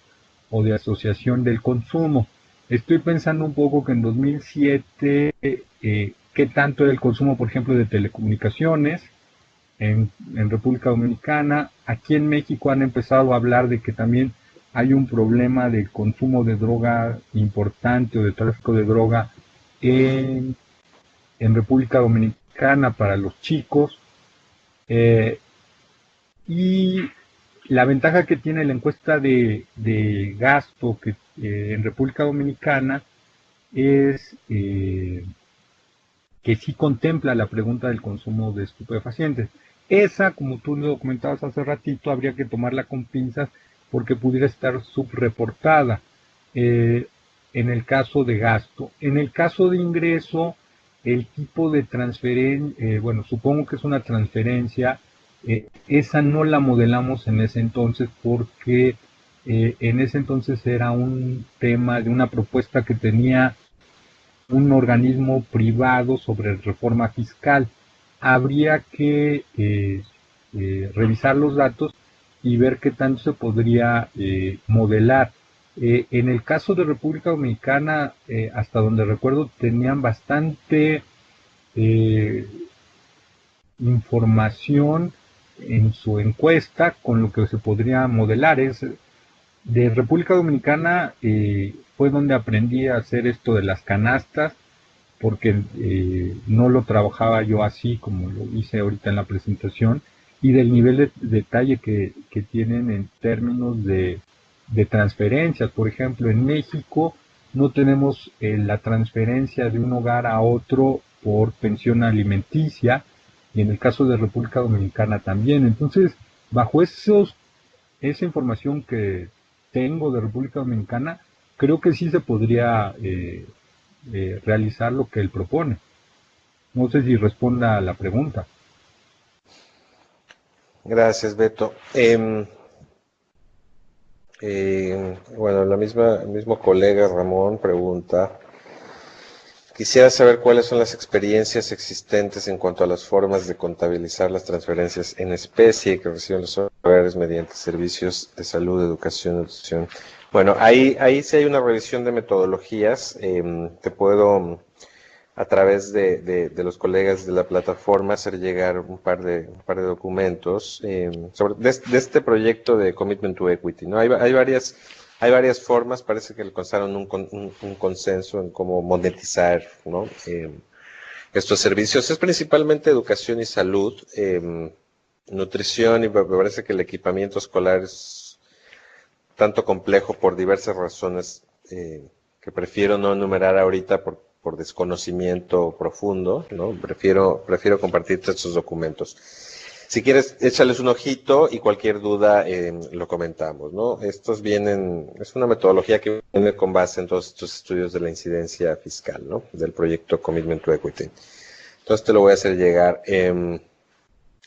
o de asociación del consumo. Estoy pensando un poco que en 2007, qué tanto era el consumo, por ejemplo, de telecomunicaciones en República Dominicana. Aquí en México han empezado a hablar de que también hay un problema de consumo de droga importante o de tráfico de droga en República Dominicana para los chicos. Y la ventaja que tiene la encuesta de gasto que en República Dominicana es que sí contempla la pregunta del consumo de estupefacientes. Esa, como tú lo comentabas hace ratito, habría que tomarla con pinzas porque pudiera estar subreportada en el caso de gasto. En el caso de ingreso, el tipo de transferencia, supongo que es una transferencia, esa no la modelamos en ese entonces porque en ese entonces era un tema de una propuesta que tenía un organismo privado sobre reforma fiscal. Habría que revisar los datos y ver qué tanto se podría modelar. En el caso de República Dominicana, hasta donde recuerdo, tenían bastante información en su encuesta con lo que se podría modelar. De República Dominicana fue donde aprendí a hacer esto de las canastas, porque no lo trabajaba yo así como lo hice ahorita en la presentación, y del nivel de detalle que tienen en términos de transferencias. Por ejemplo, en México no tenemos la transferencia de un hogar a otro por pensión alimenticia, y en el caso de República Dominicana también. Entonces, bajo esa información que tengo de República Dominicana, creo que sí se podría realizar lo que él propone. No sé si responda a la pregunta. Gracias, Beto. El mismo colega Ramón pregunta: quisiera saber cuáles son las experiencias existentes en cuanto a las formas de contabilizar las transferencias en especie que reciben los hogares mediante servicios de salud, educación, nutrición. Bueno, ahí sí hay una revisión de metodologías. Te puedo, a través de los colegas de la plataforma, hacer llegar un par de documentos de este proyecto de Commitment to Equity, ¿no? Hay varias formas. Parece que alcanzaron un consenso en cómo monetizar, ¿no? Estos servicios. Es principalmente educación y salud, nutrición, y me parece que el equipamiento escolar es tanto complejo por diversas razones que prefiero no enumerar ahorita por desconocimiento profundo, ¿no? Prefiero compartirte estos documentos. Si quieres, échales un ojito y cualquier duda lo comentamos, ¿no? es una metodología que viene con base en todos estos estudios de la incidencia fiscal, ¿no? Del proyecto Commitment to Equity. Entonces te lo voy a hacer llegar.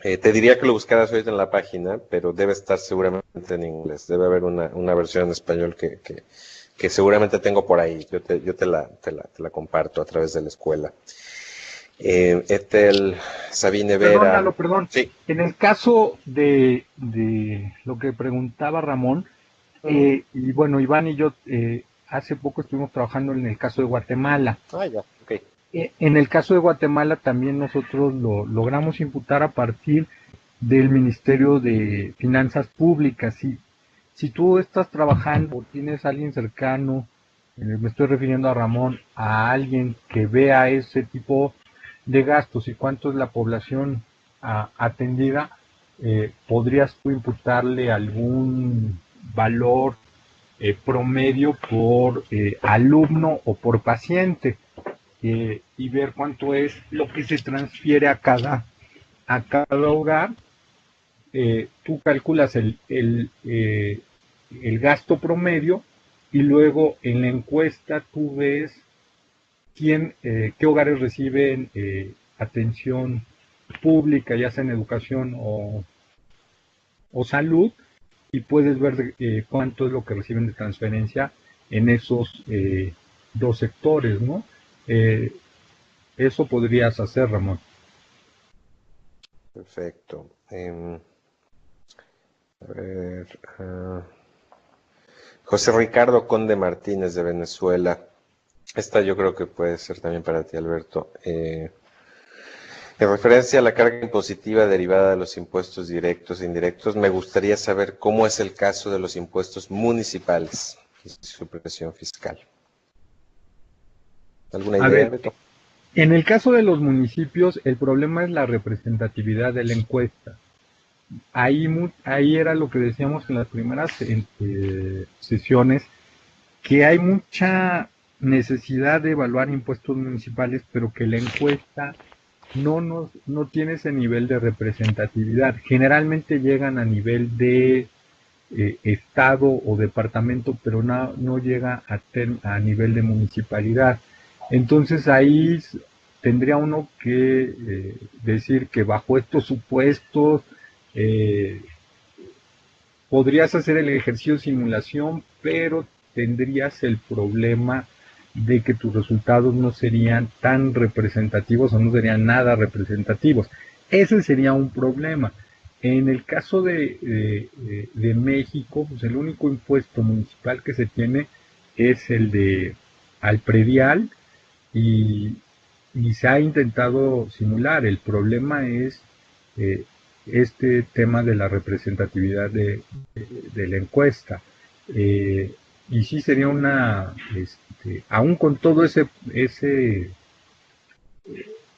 Te diría que lo buscaras ahorita en la página, pero debe estar seguramente en inglés. Debe haber una versión en español que seguramente tengo por ahí. Yo te la comparto a través de la escuela. Etel, Sabine Vera. Perdón. Sí. En el caso de lo que preguntaba Ramón, y bueno, Iván y yo hace poco estuvimos trabajando en el caso de Guatemala. Ya, ok. En el caso de Guatemala también nosotros lo logramos imputar a partir del Ministerio de Finanzas Públicas. Si tú estás trabajando o tienes a alguien cercano, me estoy refiriendo a Ramón, a alguien que vea ese tipo de gastos y cuánto es la población atendida, podrías tú imputarle algún valor promedio por alumno o por paciente, y ver cuánto es lo que se transfiere a cada hogar. Tú calculas el gasto promedio y luego en la encuesta tú ves qué hogares reciben atención pública, ya sea en educación o salud, y puedes ver cuánto es lo que reciben de transferencia en esos dos sectores, ¿no? Eso podrías hacer, Ramón. Perfecto. A ver, José Ricardo Conde Martínez de Venezuela. Esta yo creo que puede ser también para ti, Alberto. En referencia a la carga impositiva derivada de los impuestos directos e indirectos, me gustaría saber cómo es el caso de los impuestos municipales y su presión fiscal. ¿Alguna idea, Beto? En el caso de los municipios, el problema es la representatividad de la encuesta. Ahí era lo que decíamos en las primeras sesiones, que hay mucha necesidad de evaluar impuestos municipales, pero que la encuesta no tiene ese nivel de representatividad. Generalmente llegan a nivel de estado o departamento, pero no llega a nivel de municipalidad. Entonces ahí tendría uno que decir que bajo estos supuestos podrías hacer el ejercicio de simulación, pero tendrías el problema de que tus resultados no serían tan representativos o no serían nada representativos. Ese sería un problema. En el caso de México, pues el único impuesto municipal que se tiene es el al predial, y se ha intentado simular. El problema es este tema de la representatividad de la encuesta. Y sí sería aún con todo ese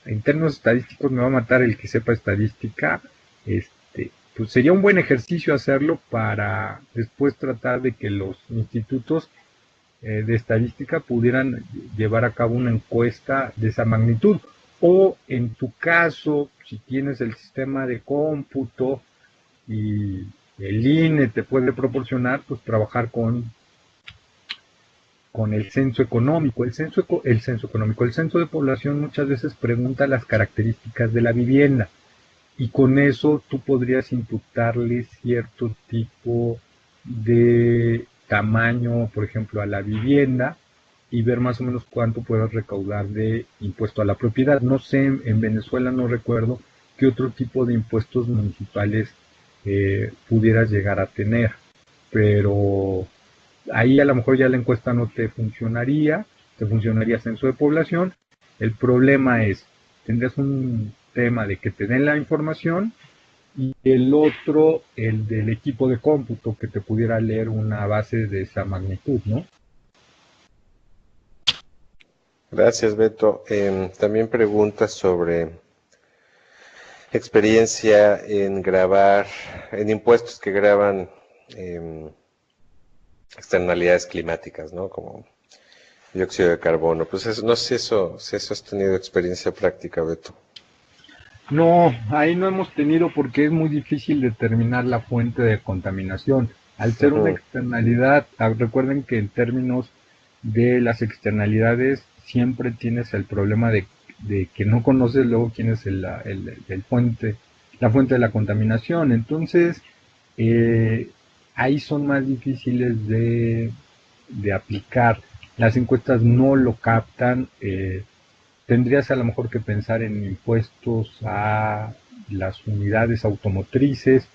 en términos estadísticos me va a matar el que sepa estadística, pues sería un buen ejercicio hacerlo para después tratar de que los institutos de estadística pudieran llevar a cabo una encuesta de esa magnitud. O en tu caso, si tienes el sistema de cómputo y el INE te puede proporcionar, pues trabajar con el censo económico. El censo económico, el censo de población muchas veces pregunta las características de la vivienda, y con eso tú podrías imputarle cierto tipo de tamaño, por ejemplo, a la vivienda, y ver más o menos cuánto puedes recaudar de impuesto a la propiedad. No sé, en Venezuela no recuerdo qué otro tipo de impuestos municipales pudieras llegar a tener, pero ahí a lo mejor ya la encuesta no te funcionaría censo de población. El problema es, tendrías un tema de que te den la información, y el otro, el del equipo de cómputo, que te pudiera leer una base de esa magnitud, ¿no? Gracias, Beto. También preguntas sobre experiencia en grabar, en impuestos que graban externalidades climáticas, ¿no? Como dióxido de carbono. Pues no sé si eso has tenido experiencia práctica, Beto. No, ahí no hemos tenido, porque es muy difícil determinar la fuente de contaminación. Al ser una externalidad, recuerden que en términos de las externalidades siempre tienes el problema de que no conoces luego quién es la fuente de la contaminación. Entonces, ahí son más difíciles de aplicar. Las encuestas no lo captan. Tendrías a lo mejor que pensar en impuestos a las unidades automotrices,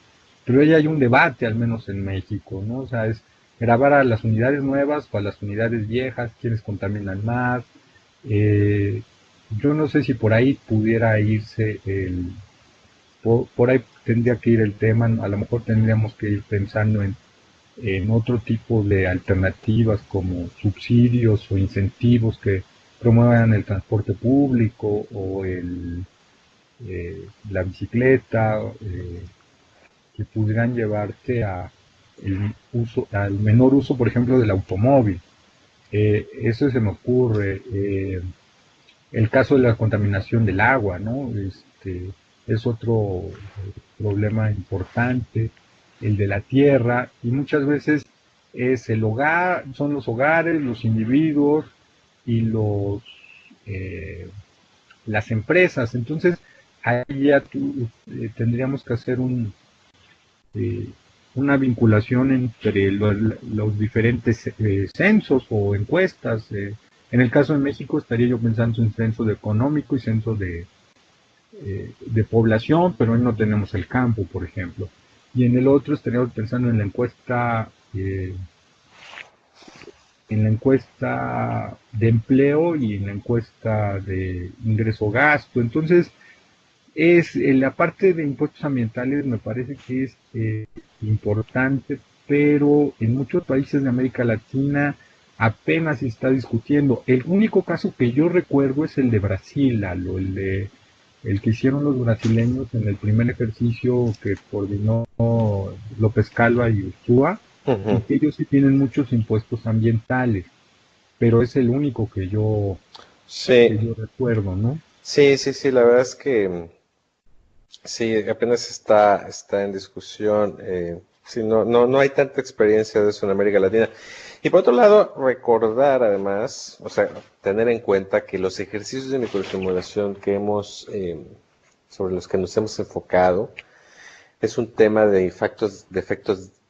pero ya hay un debate, al menos en México, ¿no? O sea, es grabar a las unidades nuevas o a las unidades viejas, quiénes contaminan más. Yo no sé si por ahí pudiera irse por ahí tendría que ir el tema. A lo mejor tendríamos que ir pensando en otro tipo de alternativas, como subsidios o incentivos que promuevan el transporte público o la bicicleta, que pudieran llevarse al menor uso, por ejemplo, del automóvil. Eso se me ocurre. El caso de la contaminación del agua, ¿no? Es otro problema importante, el de la tierra, y muchas veces es el hogar, son los hogares, los individuos y las empresas. Entonces, ahí ya tendríamos que hacer una vinculación entre los diferentes censos o encuestas. En el caso de México estaría yo pensando en censo económico y censo de población, pero hoy no tenemos el campo, por ejemplo. Y en el otro estaríamos pensando en la encuesta de empleo y en la encuesta de ingreso-gasto. Entonces, la parte de impuestos ambientales me parece que es importante, pero en muchos países de América Latina apenas se está discutiendo. El único caso que yo recuerdo es el de Brasil, el que hicieron los brasileños en el primer ejercicio que coordinó López Calva y Ursúa, y que ellos sí tienen muchos impuestos ambientales, pero es el único que yo recuerdo, ¿no? Sí, la verdad es que sí, apenas está en discusión. Sí, no hay tanta experiencia de eso en América Latina. Y por otro lado, recordar además, o sea, tener en cuenta que los ejercicios de microsimulación sobre los que nos hemos enfocado, es un tema de efectos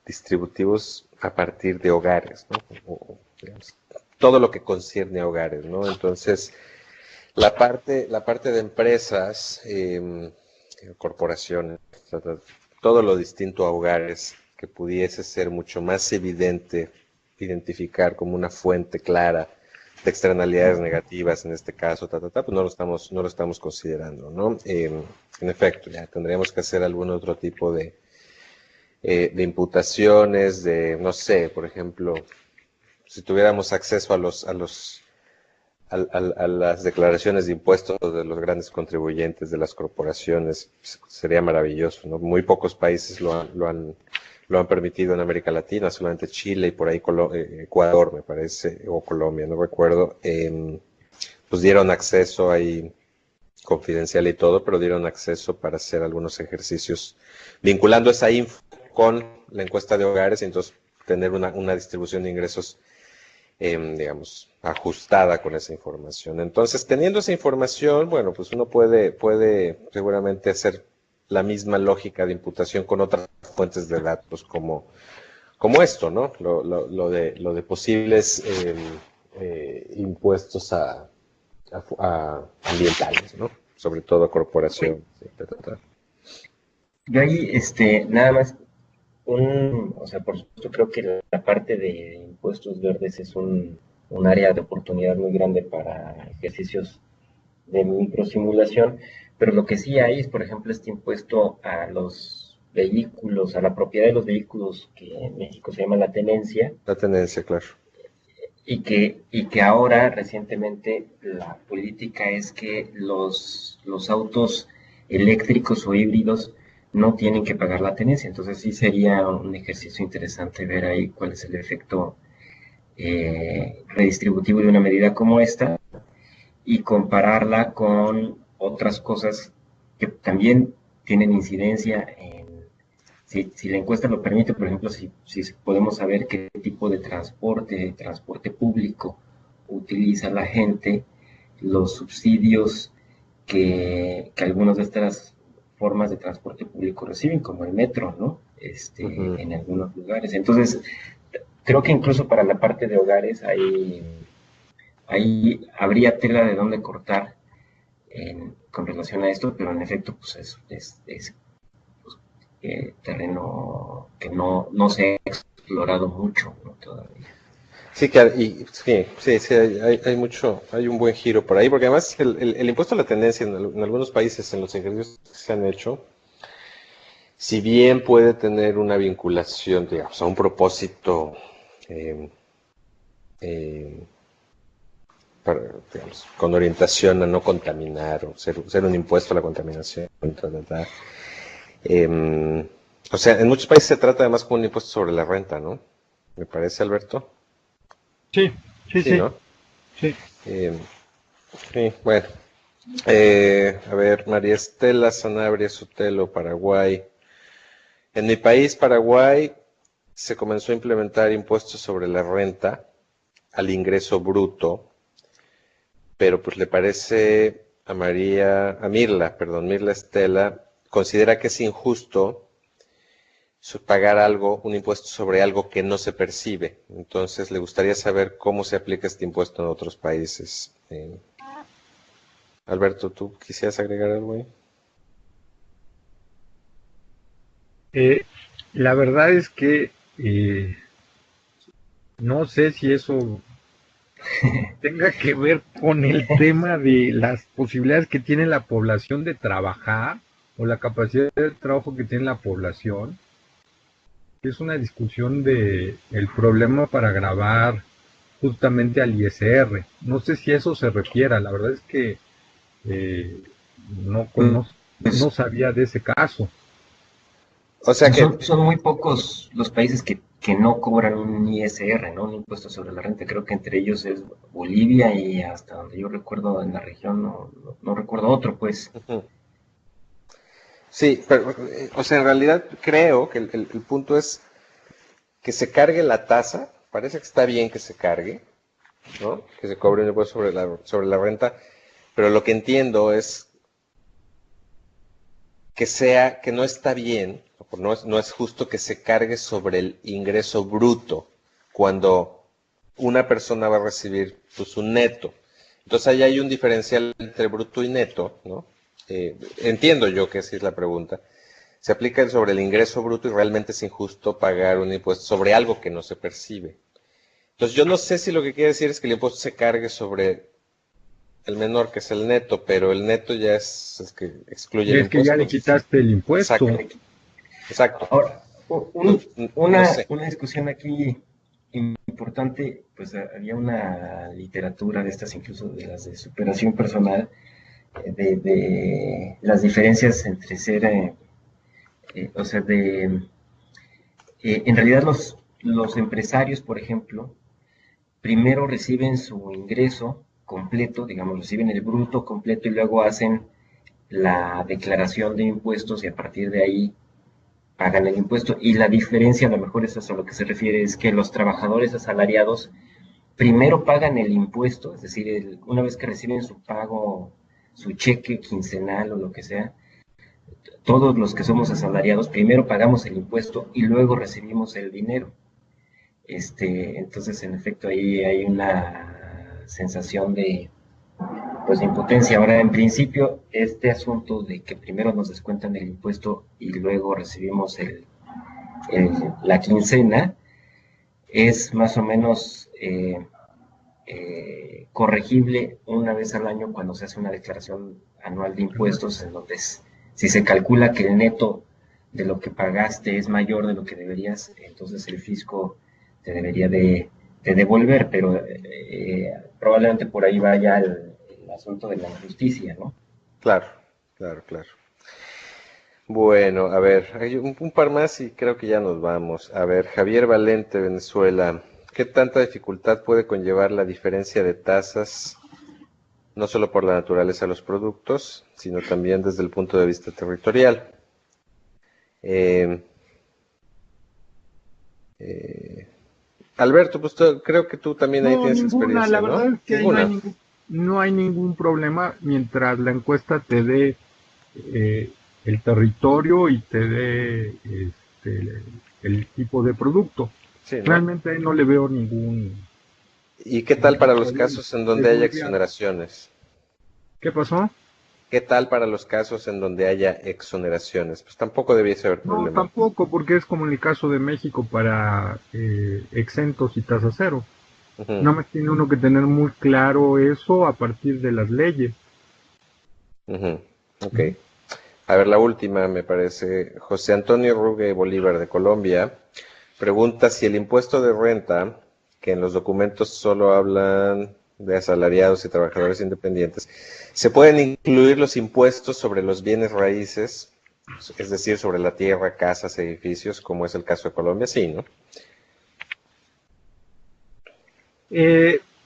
distributivos a partir de hogares, ¿no? Digamos, todo lo que concierne a hogares, ¿no? Entonces, la parte de empresas, corporaciones, todo lo distinto a hogares que pudiese ser mucho más evidente identificar como una fuente clara de externalidades negativas en este caso, pues no lo estamos considerando, ¿no? En efecto, ya tendríamos que hacer algún otro tipo de imputaciones, no sé, por ejemplo, si tuviéramos acceso a las declaraciones de impuestos de los grandes contribuyentes de las corporaciones, sería maravilloso, ¿no? Muy pocos países lo han permitido en América Latina, solamente Chile y por ahí Ecuador, me parece, o Colombia, no recuerdo, pues dieron acceso ahí, confidencial y todo, pero dieron acceso para hacer algunos ejercicios vinculando esa info con la encuesta de hogares y entonces tener una distribución de ingresos digamos, ajustada con esa información. Entonces, teniendo esa información, bueno, pues uno puede seguramente hacer la misma lógica de imputación con otras fuentes de datos como esto, ¿no? Lo de posibles impuestos ambientales, ¿no? Sobre todo a corporaciones. Yo ahí, nada más, o sea, por supuesto creo que la parte de impuestos verdes es un área de oportunidad muy grande para ejercicios de microsimulación, pero lo que sí hay es, por ejemplo, este impuesto a los vehículos, a la propiedad de los vehículos, que en México se llama la tenencia. La tenencia, claro. Y que ahora, recientemente, la política es que los autos eléctricos o híbridos no tienen que pagar la tenencia. Entonces sí sería un ejercicio interesante ver ahí cuál es el efecto redistributivo de una medida como esta y compararla con otras cosas que también tienen incidencia en, si la encuesta lo permite, por ejemplo, si podemos saber qué tipo de transporte público utiliza la gente, los subsidios que algunas de estas formas de transporte público reciben, como el metro, ¿no? En algunos lugares. Entonces, creo que incluso para la parte de hogares ahí habría tela de dónde cortar con relación a esto, pero en efecto, pues es terreno que no se ha explorado mucho, ¿no? Todavía. Sí, hay un buen giro por ahí, porque además el impuesto a la tenencia en algunos países, en los ejercicios que se han hecho, si bien puede tener una vinculación, digamos, a un propósito digamos, con orientación a no contaminar, o ser un impuesto a la contaminación, O sea, en muchos países se trata además como un impuesto sobre la renta, ¿no? Me parece, Alberto. Sí, sí, Sí, sí, ¿no? sí. Eh, sí, bueno. A ver, María Estela Sanabria Sotelo, Paraguay. En mi país, Paraguay, se comenzó a implementar impuestos sobre la renta al ingreso bruto, pero pues le parece a Mirla Estela, considera que es injusto pagar algo, un impuesto sobre algo que no se percibe. Entonces le gustaría saber cómo se aplica este impuesto en otros países. Alberto, ¿tú quisieras agregar algo ahí? Eh, la verdad es que no sé si eso tenga que ver con el tema de las posibilidades que tiene la población de trabajar o la capacidad de trabajo que tiene la población. Es una discusión de el problema para grabar justamente al ISR. No sé si eso se refiera, la verdad es que eh, no conozco, Pues no sabía de ese caso. O sea que, son muy pocos los países que no cobran un ISR, ¿no? Un impuesto sobre la renta. Creo que entre ellos es Bolivia y hasta donde yo recuerdo en la región no recuerdo otro, pues. ujú. Sí, pero, o sea, en realidad creo que el punto es que se cargue la tasa, parece que está bien que se cargue, ¿no? Que se cobre un impuesto sobre la renta, pero lo que entiendo es que no está bien, o no es justo que se cargue sobre el ingreso bruto cuando una persona va a recibir pues, un neto. Entonces ahí hay un diferencial entre bruto y neto, ¿no? Entiendo yo que esa es la pregunta. Se aplica sobre el ingreso bruto y realmente es injusto pagar un impuesto sobre algo que no se percibe. Entonces yo no sé si lo que quiere decir es que el impuesto se cargue sobre el menor, que es el neto, pero el neto ya es el que excluye el Es que ya impuesto. le quitaste el impuesto. Exacto, exacto. Ahora, No sé. una discusión aquí importante, pues había una literatura de estas, incluso de las de superación personal, de las diferencias entre ser, o sea, en realidad los empresarios, por ejemplo, primero reciben su ingreso completo, digamos, reciben el bruto completo y luego hacen la declaración de impuestos y a partir de ahí pagan el impuesto. Y la diferencia, a lo mejor eso es a lo que se refiere, es que los trabajadores asalariados primero pagan el impuesto, es decir, una vez que reciben su pago, su cheque quincenal o lo que sea, todos los que somos asalariados primero pagamos el impuesto y luego recibimos el dinero. Entonces, en efecto, ahí hay una sensación pues, de impotencia. Ahora, en principio, este asunto de que primero nos descuentan el impuesto y luego recibimos la quincena es más o menos corregible una vez al año cuando se hace una declaración anual de impuestos, en donde si se calcula que el neto de lo que pagaste es mayor de lo que deberías, entonces el fisco te debería de devolver, pero probablemente por ahí vaya el asunto de la injusticia, ¿no? Claro, claro, claro. Bueno, a ver, hay un par más y creo que ya nos vamos. A ver, Javier Valente, Venezuela. ¿Qué tanta dificultad puede conllevar la diferencia de tasas, no solo por la naturaleza de los productos, sino también desde el punto de vista territorial? Eh, eh, Alberto, pues creo que tú también ahí No, tienes ninguna, la experiencia, verdad ¿no? es que ahí Ninguna. no hay ningún problema mientras la encuesta te dé eh, el territorio y te dé el tipo de producto. Sí, ¿no? Realmente ahí no le veo ningún, ¿Y qué tal ningún para los problema. casos en Se donde haya podría... exoneraciones? ¿Qué pasó? ¿Qué tal para los casos en donde haya exoneraciones? Pues tampoco debiese haber No, problema. tampoco, porque es como en el caso de México para exentos y tasa cero. Ujú, Nada más tiene uno que tener muy claro eso a partir de las leyes. ujú. Ok. Ujú. A ver, la última me parece. José Antonio Ruge Bolívar de Colombia pregunta si el impuesto de renta, que en los documentos solo hablan de asalariados y trabajadores independientes, se pueden incluir los impuestos sobre los bienes raíces es decir, sobre la tierra, casas, edificios, como es el caso de Colombia, sí, ¿no?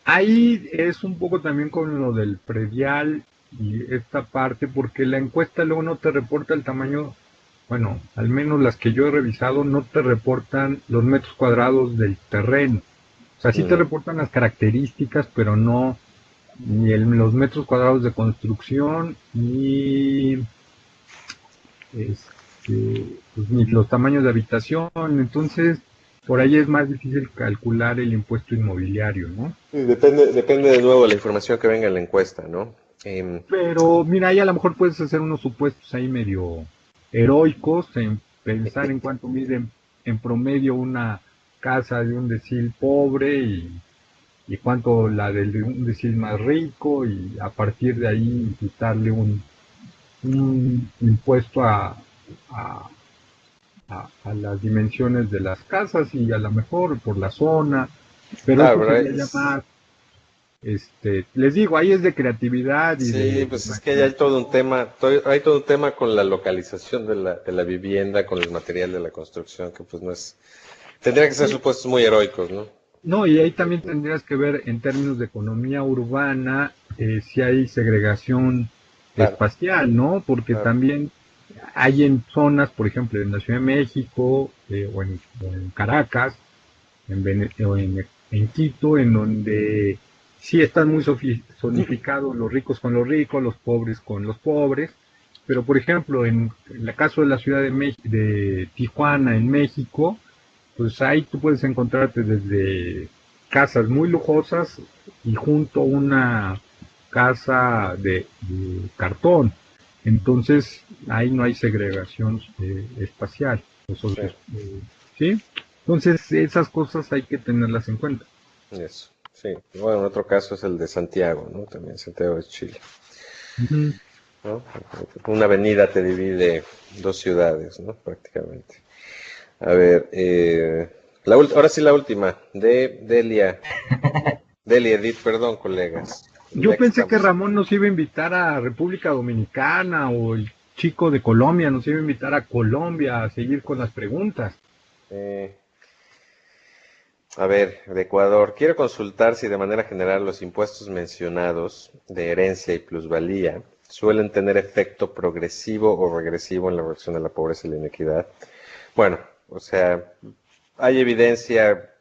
Ahí es un poco también con lo del predial y esta parte, porque la encuesta luego no te reporta el tamaño, bueno, al menos las que yo he revisado, no te reportan los metros cuadrados del terreno. O sea, sí te reportan las características, pero no ni los metros cuadrados de construcción, ni, pues, ni los tamaños de habitación. Entonces, por ahí es más difícil calcular el impuesto inmobiliario, ¿no? Sí, depende de nuevo de la información que venga en la encuesta, ¿no? Pero mira, ahí a lo mejor puedes hacer unos supuestos ahí medio heroicos, en pensar en cuánto mide en promedio una casa de un decil pobre y cuánto la de un decil más rico, y a partir de ahí quitarle un impuesto a las dimensiones de las casas y a lo mejor por la zona, pero eso pero sería ya más, les digo, ahí es de creatividad y sí, de pues es que ya hay todo un imaginación. tema, hay todo un tema con la localización de la vivienda, con el material de la construcción, que pues no es, tendría que ser Sí. supuestos muy heroicos, ¿no? No, y ahí también tendrías que ver en términos de economía urbana, si hay segregación Claro, espacial, ¿no? Porque claro. también hay en zonas, por ejemplo, en la Ciudad de México, o en Caracas, en Quito, en donde sí están muy zonificados los ricos con los ricos, los pobres con los pobres. Pero, por ejemplo, en el caso de la ciudad de Tijuana, en México, pues ahí tú puedes encontrarte desde casas muy lujosas y junto a una casa de cartón. Entonces, ahí no hay segregación espacial o Sí, ¿sí? Entonces, esas cosas hay que tenerlas en cuenta. eso, sí. Bueno, otro caso es el de Santiago, ¿no? También Santiago de Chile, Ujú. ¿no? Una avenida te divide dos ciudades, ¿no? Prácticamente. A ver, ahora sí la última, de Delia Edith, perdón, colegas. Yo Ya que pensé que estamos. Ramón nos iba a invitar a República Dominicana, o el chico de Colombia nos iba a invitar a Colombia a seguir con las preguntas. eh, a ver, de Ecuador, quiero consultar si de manera general los impuestos mencionados de herencia y plusvalía suelen tener efecto progresivo o regresivo en la reducción de la pobreza y la inequidad. Bueno, o sea, hay evidencia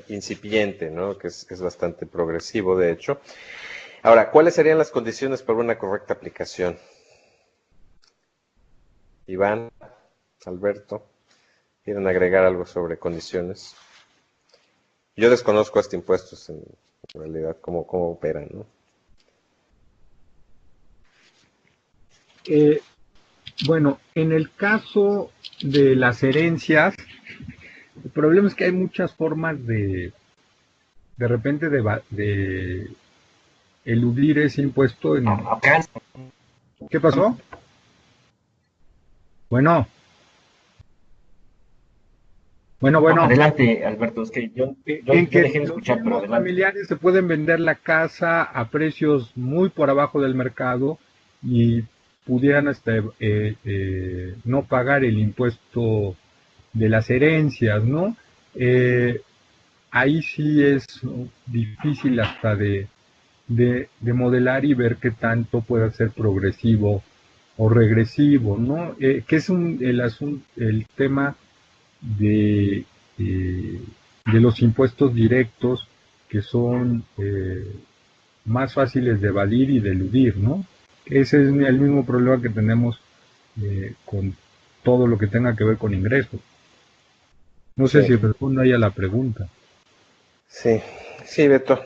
incipiente, ¿no? Que es bastante progresivo, de hecho. Ahora, ¿cuáles serían las condiciones para una correcta aplicación? Iván, Alberto, ¿quieren agregar algo sobre condiciones? Yo desconozco este impuesto en realidad, cómo operan, ¿no? Eh, bueno, en el caso de las herencias, el problema es que hay muchas formas de repente de eludir ese impuesto. Acá, ¿Qué pasó? Bueno, no, bueno. adelante, Alberto, es que En yo que dejé de los escuchar, pero mismos adelante. familiares se pueden vender la casa a precios muy por abajo del mercado y pudieran hasta no pagar el impuesto de las herencias, ¿no? Eh, Ahí sí es difícil hasta de modelar y ver qué tanto puede ser progresivo o regresivo, ¿no? Que es el tema de, eh, de los impuestos directos, que son más fáciles de evadir y de eludir, ¿no? Ese es el mismo problema que tenemos con todo lo que tenga que ver con ingresos. No sé Sí, si respondo ahí a la pregunta. sí, sí, Beto.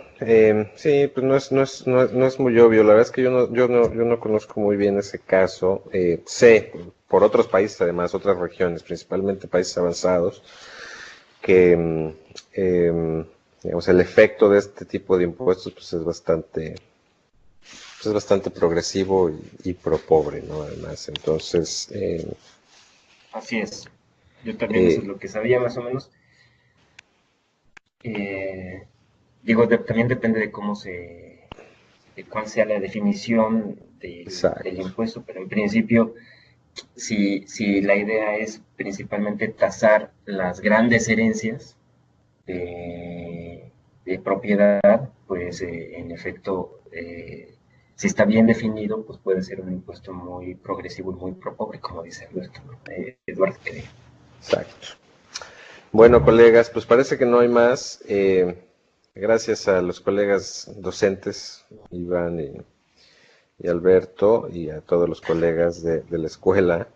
Sí, pues no es muy obvio. La verdad es que yo no conozco muy bien ese caso. Sé por otros países, además, otras regiones, principalmente países avanzados, que digamos, el efecto de este tipo de impuestos pues es bastante progresivo y pro pobre, ¿no? Además, entonces, Así es. Yo también eso es eh, lo que sabía más o menos. Eh, digo, también depende de de cuál sea la definición del exacto. impuesto, pero en principio si la idea es principalmente tasar las grandes herencias de propiedad, pues en efecto, si está bien definido, pues puede ser un impuesto muy progresivo y muy pro pobre, como dice Alberto, ¿no? Eduardo, que Exacto. Bueno, colegas, pues parece que no hay más. Gracias a los colegas docentes, Iván y Alberto, y a todos los colegas de la escuela,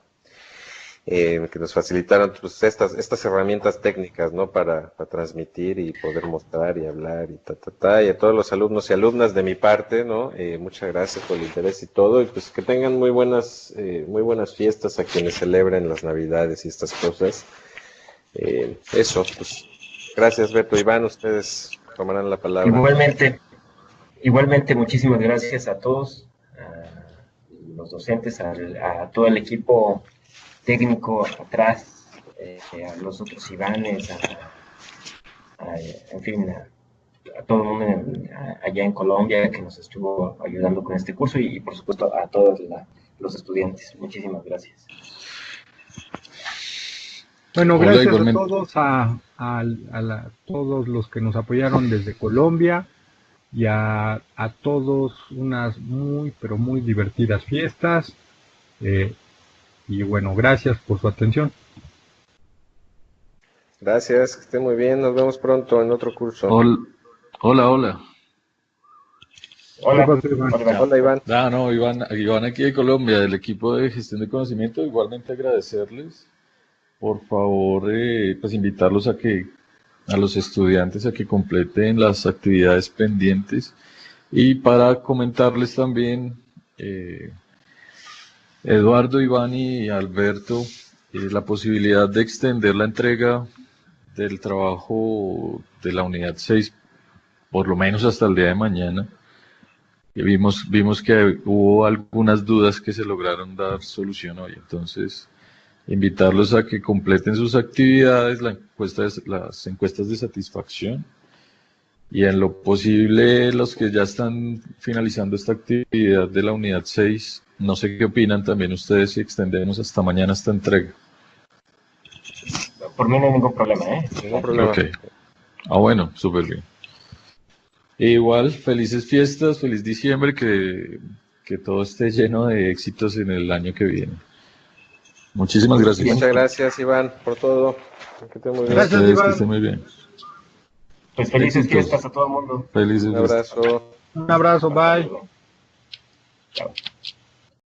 que nos facilitaron pues, estas herramientas técnicas, ¿no? Para transmitir y poder mostrar y hablar y y a todos los alumnos y alumnas de mi parte, ¿no? Muchas gracias por el interés y todo, y pues que tengan muy buenas fiestas a quienes celebren las Navidades y estas cosas. Eso, pues, gracias Beto, Iván, ustedes tomarán la palabra. Igualmente, muchísimas gracias a todos, a los docentes, a todo el equipo técnico atrás, a los otros Ivanes, en fin, a todo el mundo allá en Colombia que nos estuvo ayudando con este curso y por supuesto a todos los estudiantes. Muchísimas gracias. Bueno, gracias a todos, a todos los que nos apoyaron desde Colombia y a todos unas muy, pero muy divertidas fiestas. Y bueno, gracias por su atención. Gracias, que esté muy bien, nos vemos pronto en otro curso. Hola. Hola, Iván. No, Iván aquí de Colombia, del equipo de gestión de conocimiento, igualmente agradecerles. Por favor, pues invitarlos a los estudiantes a que completen las actividades pendientes y para comentarles también, Eduardo, Iván y Alberto, la posibilidad de extender la entrega del trabajo de la unidad 6 por lo menos hasta el día de mañana. Vimos que hubo algunas dudas que se lograron dar solución hoy, entonces invitarlos a que completen sus actividades, las encuestas de satisfacción y en lo posible los que ya están finalizando esta actividad de la unidad 6, no sé qué opinan también ustedes si extendemos hasta mañana esta entrega. Por mí no hay ningún problema, ¿eh? Ningún problema. Ok. Bueno, súper bien. Igual, felices fiestas, feliz diciembre, que todo esté lleno de éxitos en el año que viene. Muchísimas gracias. Muchas gracias, Iván, por todo. Que esté muy bien. Gracias, Iván. Que esté muy bien. Pues felices fiestas a todo el mundo. Felices Un abrazo. Un abrazo, bye. Chao.